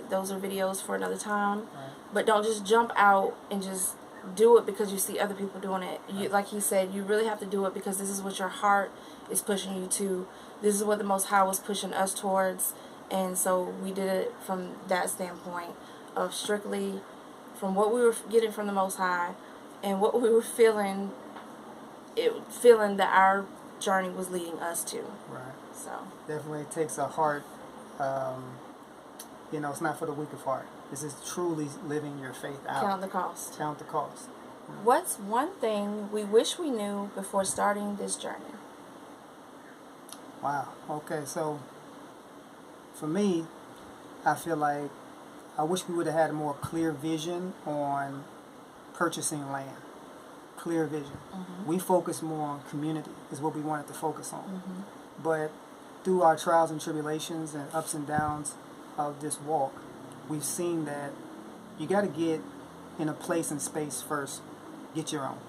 Those are videos for another time. Right. But don't just jump out and just do it because you see other people doing it. You, like he said, you really have to do it because this is what your heart is pushing you to. This is what the Most High was pushing us towards. And so we did it from that standpoint of strictly from what we were getting from the Most High and what we were feeling that our journey was leading us to. Right. So definitely takes a heart. You know, it's not for the weak of heart. This is truly living your faith out. Count the cost. Count the cost. What's one thing we wish we knew before starting this journey? Wow. Okay, so for me, I feel like I wish we would have had a more clear vision on purchasing land. Clear vision. We focus more on community is what we wanted to focus on. But through our trials and tribulations and ups and downs of this walk, we've seen that you got to get in a place and space first. Get your own.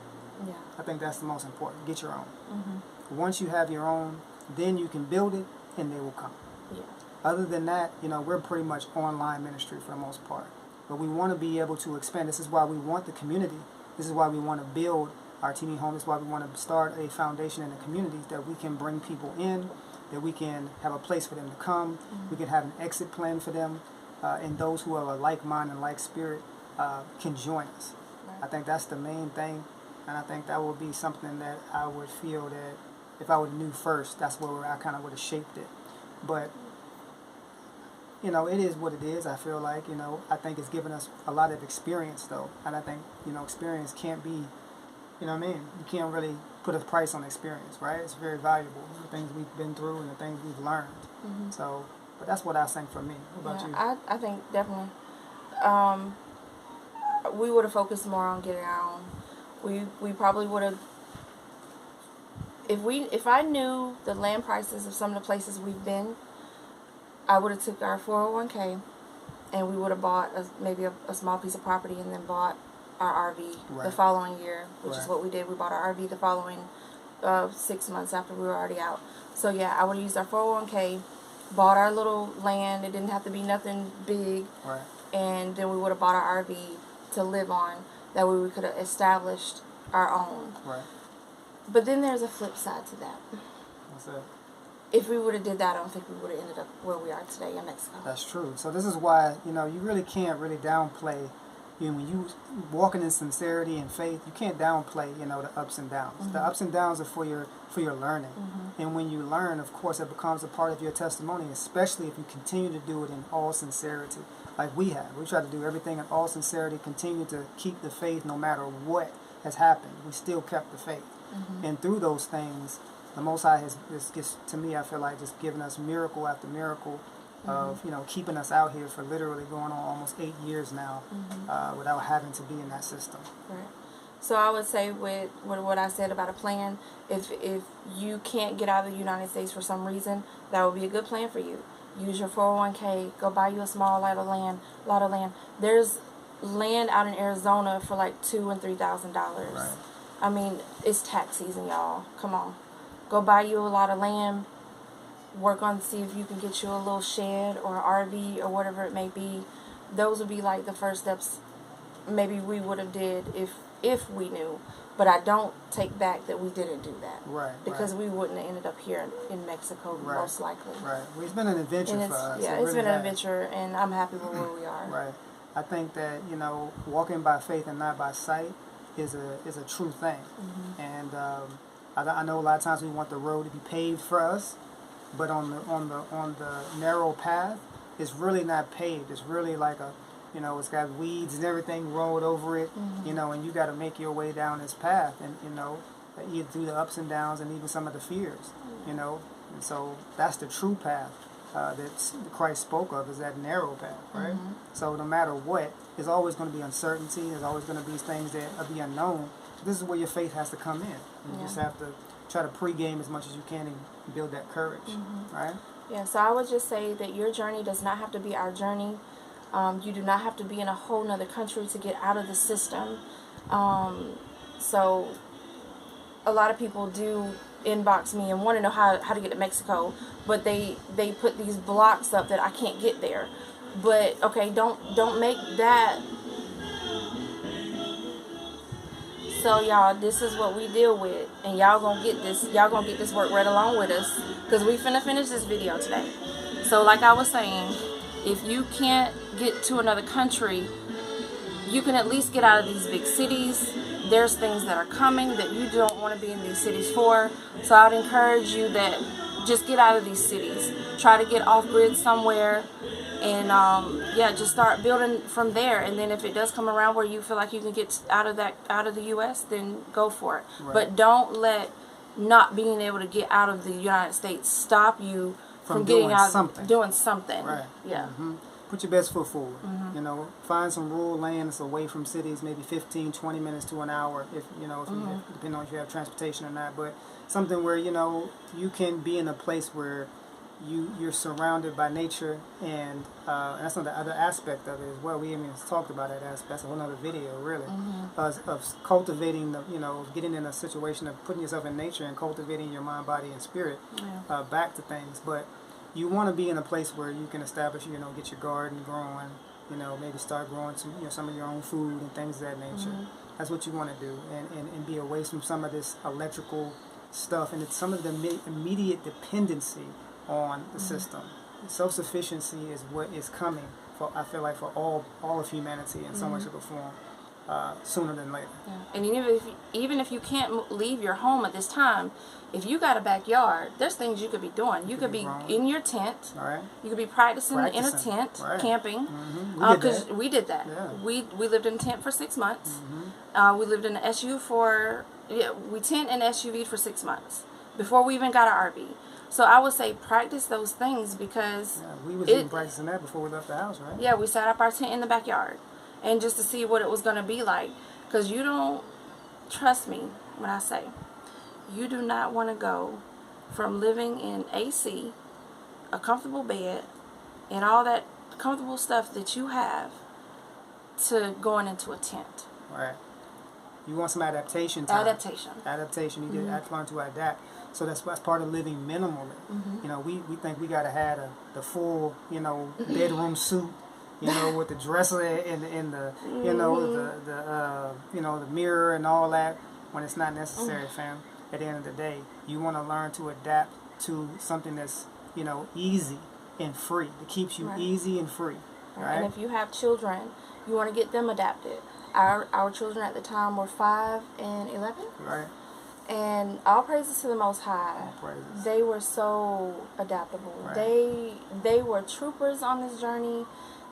Yeah. I think that's the most important. Get your own. Once you have your own, then you can build it and they will come. Yeah. Other than that, we're pretty much online ministry for the most part. But we want to be able to expand. This is why we want the community. This is why we want to build our teeny home. This is why we want to start a foundation in the community, that we can bring people in, that we can have a place for them to come. We can have an exit plan for them, and those who are a like mind and like spirit can join us. I think that's the main thing, and I think that would be something that I would feel that if I would have knew first, that's where I kind of would have shaped it. But it is what it is. I feel like, I think it's given us a lot of experience, though. And I think, experience can't be, you know what I mean? You can't really put a price on experience, right? It's very valuable, the things we've been through and the things we've learned. So, but that's what I think for me. What about you? I think definitely. We would have focused more on getting our own. We probably would have, if I knew the land prices of some of the places we've been, I would have took our 401k and we would have bought maybe a small piece of property and then bought our RV the following year, which is what we did. We bought our RV the following 6 months after we were already out. So yeah, I would have used our 401k, bought our little land. It didn't have to be nothing big. And then we would have bought our RV to live on. That way we could have established our own. But then there's a flip side to that. What's that? If we would have did that, I don't think we would have ended up where we are today in Mexico. That's true. So this is why, you really can't really downplay, when you walking in sincerity and faith, you can't downplay, the ups and downs. The ups and downs are for your learning. And when you learn, of course, it becomes a part of your testimony, especially if you continue to do it in all sincerity, like we have. We try to do everything in all sincerity, continue to keep the faith no matter what has happened. We still kept the faith. And through those things, the Most High has to me, I feel like, just given us miracle after miracle of, keeping us out here for literally going on almost 8 years now without having to be in that system. So I would say with what I said about a plan, if you can't get out of the United States for some reason, that would be a good plan for you. Use your 401k, go buy you a small lot of land. There's land out in Arizona for like $2,000 and $3,000. I mean, it's tax season, y'all. Come on. Go buy you a lot of land, work on see if you can get you a little shed or an RV or whatever it may be. Those would be like the first steps maybe we would have did if we knew. But I don't take back that we didn't do that. Because we wouldn't have ended up here in Mexico most likely. Well, it's been an adventure for us. Yeah, it's been an adventure, and I'm happy with where we are. I think that, walking by faith and not by sight is a true thing. And I know a lot of times we want the road to be paved for us, but on the narrow path, it's really not paved. It's really like it's got weeds and everything rolled over it, and you got to make your way down this path, and either through the ups and downs and even some of the fears, and so that's the true path that Christ spoke of, is that narrow path, right? So no matter what, there's always going to be uncertainty. There's always going to be things that are the unknown. This is where your faith has to come in. You just have to try to pregame as much as you can and build that courage, right? Yeah, so I would just say that your journey does not have to be our journey. You do not have to be in a whole nother country to get out of the system. So a lot of people do inbox me and want to know how to get to Mexico, but they put these blocks up that I can't get there. But okay, don't make that. So y'all, this is what we deal with, and y'all gonna get this work right along with us, because we finna finish this video today. So like I was saying, if you can't get to another country, you can at least get out of these big cities. There's things that are coming that you don't want to be in these cities for. So I would encourage you that just get out of these cities. Try to get off grid somewhere, and just start building from there. And then if it does come around where you feel like you can get out of the U.S., then go for it. But don't let not being able to get out of the United States stop you from getting out, doing something. Yeah. Put your best foot forward. Find some rural land that's away from cities, maybe 15, 20 minutes to an hour, if depending on if you have transportation or not. But something where you can be in a place where you're surrounded by nature, and that's another other aspect of it as well. We haven't even talked about that aspect. That's a whole other video, really, of cultivating getting in a situation of putting yourself in nature and cultivating your mind, body, and spirit back to things. But you want to be in a place where you can establish, get your garden growing, maybe start growing some, some of your own food and things of that nature. That's what you want to do, and be away from some of this electrical stuff and it's some of the immediate dependency on the system. Self-sufficiency is what is coming for, I feel like, for all of humanity in some way, shape, or form, sooner than later. Yeah. And even if you can't leave your home at this time, if you got a backyard, there's things you could be doing. You could be in your tent. All right. You could be practicing in a tent, camping. Because we did that. Yeah. We lived in a tent for 6 months. We lived in an SU we tent and SUV'd for 6 months before we even got our RV. So I would say practice those things because we was even practicing that before we left the house, right? Yeah, we set up our tent in the backyard, and just to see what it was going to be like. Because you don't, trust me when I say, you do not want to go from living in AC, a comfortable bed, and all that comfortable stuff that you have to going into a tent. Right. You want some adaptation time. Adaptation. You get learn to adapt. So that's part of living minimally. We think we gotta have the full, bedroom suit, with the dresser and the, the mirror and all that. When it's not necessary, fam. At the end of the day, you want to learn to adapt to something that's, easy and free. It keeps you easy and free. Right? And if you have children, you want to get them adapted. Our children at the time were 5 and 11. Right. And all praises to the Most High. All praises. They were so adaptable. Right. They were troopers on this journey.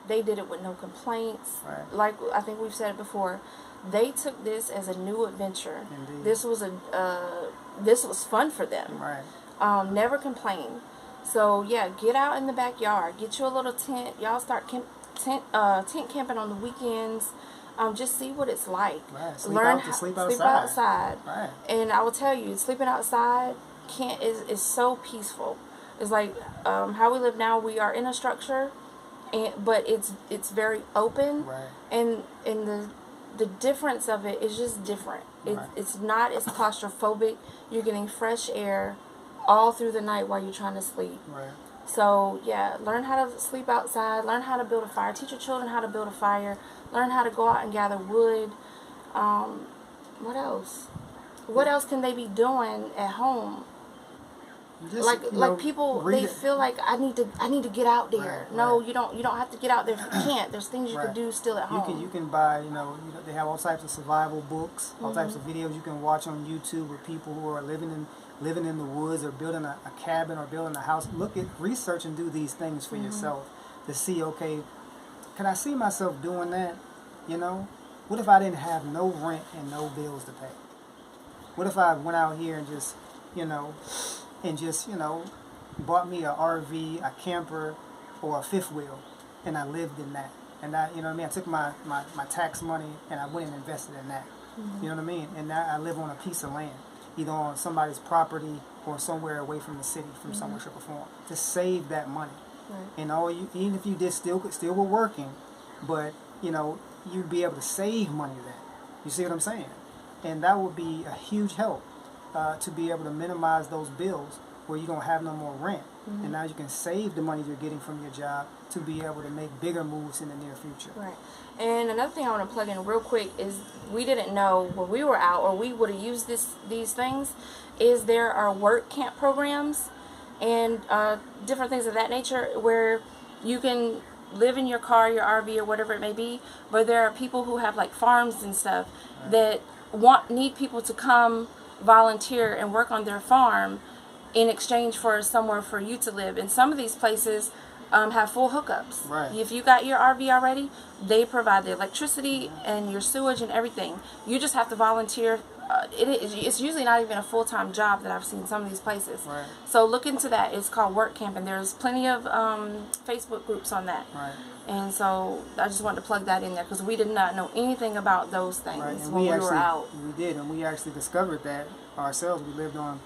They did it with no complaints. Right. Like I think we've said it before, they took this as a new adventure. Indeed. This was fun for them. Right. Never complain. So yeah, get out in the backyard. Get you a little tent. Y'all start tent camping on the weekends. Just see what it's like. Right. Sleep outside. Right. And I will tell you, sleeping outside is so peaceful. It's like how we live now. We are in a structure, but it's very open. Right. And the difference of it is just different. It's not as claustrophobic. You're getting fresh air all through the night while you're trying to sleep. Right. So yeah, learn how to sleep outside. Learn how to build a fire. Teach your children how to build a fire. Learn how to go out and gather wood. What else? What else can they be doing at home? Just, like people, they feel like I need to get out there. Right, no, right. you don't have to get out there if you can't. There's things you can do still at home. You can buy, they have all types of survival books, all types of videos you can watch on YouTube with people who are living in the woods or building a cabin or building a house. Research and do these things for yourself to see, okay, can I see myself doing that? What if I didn't have no rent and no bills to pay? What if I went out here and just, bought me a RV, a camper, or a fifth wheel, and I lived in that. And I took my tax money and I went and invested in that. You know what I mean? And now I live on a piece of land, either on somebody's property or somewhere away from the city, from somewhere, shape, or form, to save that money. Right. And even if you still were working, but you'd be able to save money then. You see what I'm saying? And that would be a huge help to be able to minimize those bills where you don't have no more rent. And now you can save the money you're getting from your job to be able to make bigger moves in the near future. Right. And another thing I want to plug in real quick is we didn't know when we were out, or we would have used these things, is there are work camp programs and different things of that nature where you can live in your car, your RV, or whatever it may be, but there are people who have like farms and stuff that need people to come volunteer and work on their farm in exchange for somewhere for you to live. And some of these places have full hookups. Right. If you got your RV already, they provide the electricity and your sewage and everything. You just have to volunteer. It's usually not even a full-time job that I've seen some of these places. Right. So look into that. It's called Work Camp, and there's plenty of Facebook groups on that. Right. And so I just wanted to plug that in there because we did not know anything about those things when we were out. We did, and we actually discovered that ourselves. We lived on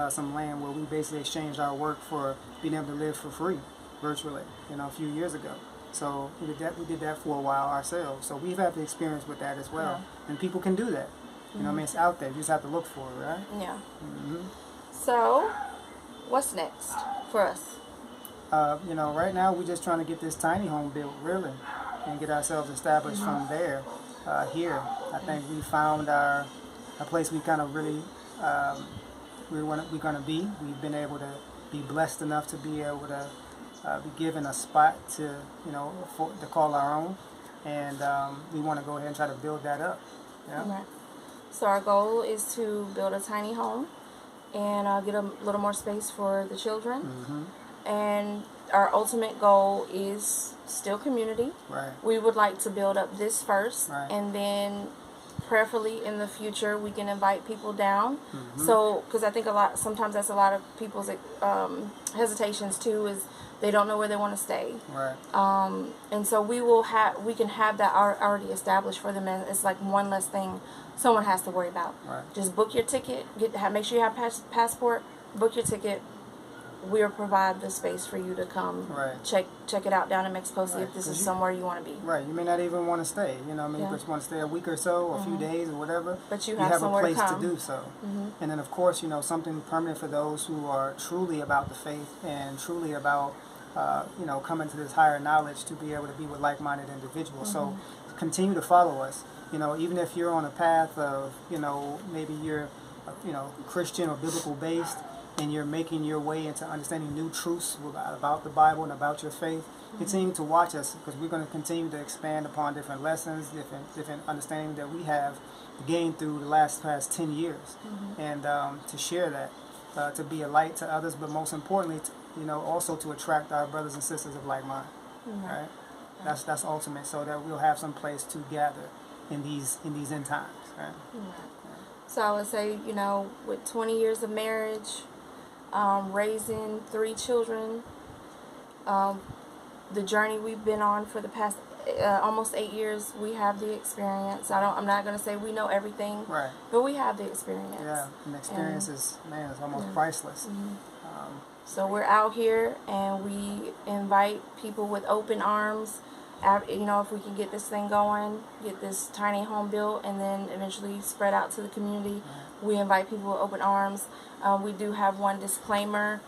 some land where we basically exchanged our work for being able to live for free, virtually, a few years ago. So we did that for a while ourselves. So we've had the experience with that as well. Yeah. And people can do that. It's out there. You just have to look for it, right? Yeah. So, what's next for us? You know, right now we're just trying to get this tiny home built, really, and get ourselves established from there. Here, I think we found a place we kind of really we're going to be. We've been able to be blessed enough to be able to be given a spot to, you know, to call our own, and we want to go ahead and try to build that up. Yeah. Right. So our goal is to build a tiny home and get a little more space for the children. And our ultimate goal is still community. Right. We would like to build up this first, Right. and then prayerfully in the future we can invite people down. So, because I think sometimes that's a lot of people's hesitations too, is they don't know where they want to stay. Right. And so we can have that already established for them, and it's like one less thing someone has to worry about. Right. Just book your ticket, make sure you have passport, book your ticket. We'll provide the space for you to come check it out down in Mexico, see if this is somewhere you want to be. Right. You may not even want to stay. You know, you just want to stay a week or so, or a few days or whatever. But you have a somewhere place to come. do so. And then, of course, you know, something permanent for those who are truly about the faith and truly about, you know, coming to this higher knowledge to be able to be with like-minded individuals. So continue to follow us. You know, even if you're on a path of, you know, maybe you're, you know, Christian or biblical based, and you're making your way into understanding new truths about the Bible and about your faith, continue to watch us, because we're going to continue to expand upon different lessons, different understanding that we have gained through the past 10 years, and to share that, to be a light to others, but most importantly, you know, also to attract our brothers and sisters of like mind. Right? That's ultimate, so that we'll have some place to gather in these end times. Right? So I would say, you know, with 20 years of marriage, raising 3 children, the journey we've been on for the past almost 8 years, we have the experience. I'm not going to say we know everything, but we have the experience. Yeah, and the experience is almost priceless. So we're out here, and we invite people with open arms. You know, if we can get this thing going, get this tiny home built, and then eventually spread out to the community, we invite people with open arms. We do have one disclaimer.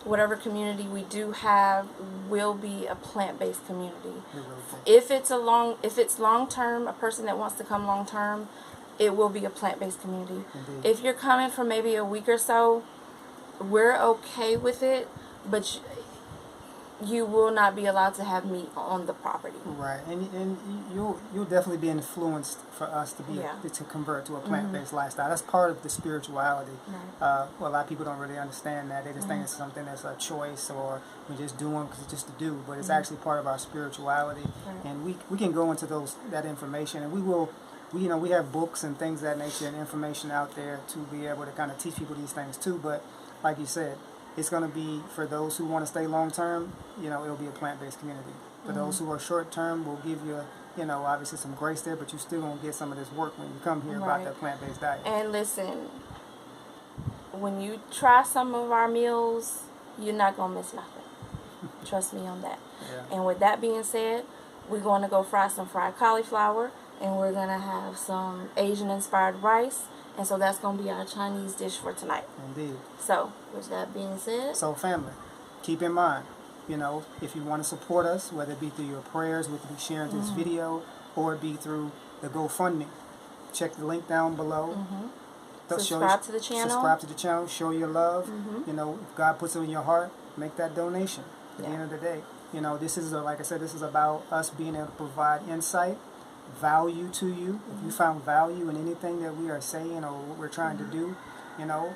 Whatever community we do have will be a plant-based community. If it's long term, a person that wants to come long term, it will be a plant-based community. If you're coming for maybe a week or so, we're okay with it, but you will not be allowed to have meat on the property. Right, and you'll definitely be influenced for us to be to convert to a plant-based lifestyle. That's part of the spirituality. Well, a lot of people don't really understand that. They just think it's something that's a choice, or we just do them because it's just to do. But it's actually part of our spirituality, and we can go into that information, and we will. We have books and things of that nature and information out there to be able to kind of teach people these things too. But like you said, it's going to be for those who want to stay long term. You know, it'll be a plant-based community. For those who are short term, we'll give you, you know, obviously some grace there, but you still gonna get some of this work when you come here about that plant-based diet. And listen, when you try some of our meals, you're not gonna miss nothing. Trust me on that. And with that being said, we're going to go fry some fried cauliflower, and we're gonna have some Asian-inspired rice. And so that's going to be our Chinese dish for tonight. Indeed. So, with that being said... So, family, keep in mind, you know, if you want to support us, whether it be through your prayers, whether it be sharing this video, or it be through the GoFundMe, check the link down below. Subscribe to the channel. Subscribe to the channel. Show your love. You know, if God puts it in your heart, make that donation. At the end of the day, you know, this is, like I said, this is about us being able to provide insight, value to you. If you found value in anything that we are saying or what we're trying to do, you know,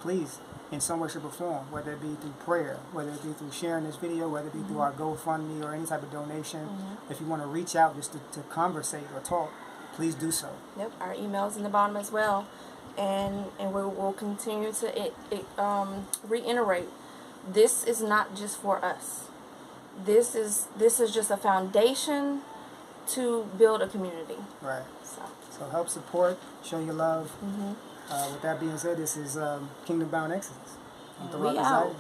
please, in some way, shape, or form, whether it be through prayer, whether it be through sharing this video, whether it be through our GoFundMe or any type of donation, if you want to reach out just to conversate or talk, please do so. Yep, our email's in the bottom as well, and we'll continue to reiterate. This is not just for us. This is just a foundation to build a community. Right. So help support, show your love. With that being said, this is Kingdom Bound Exodus. We out.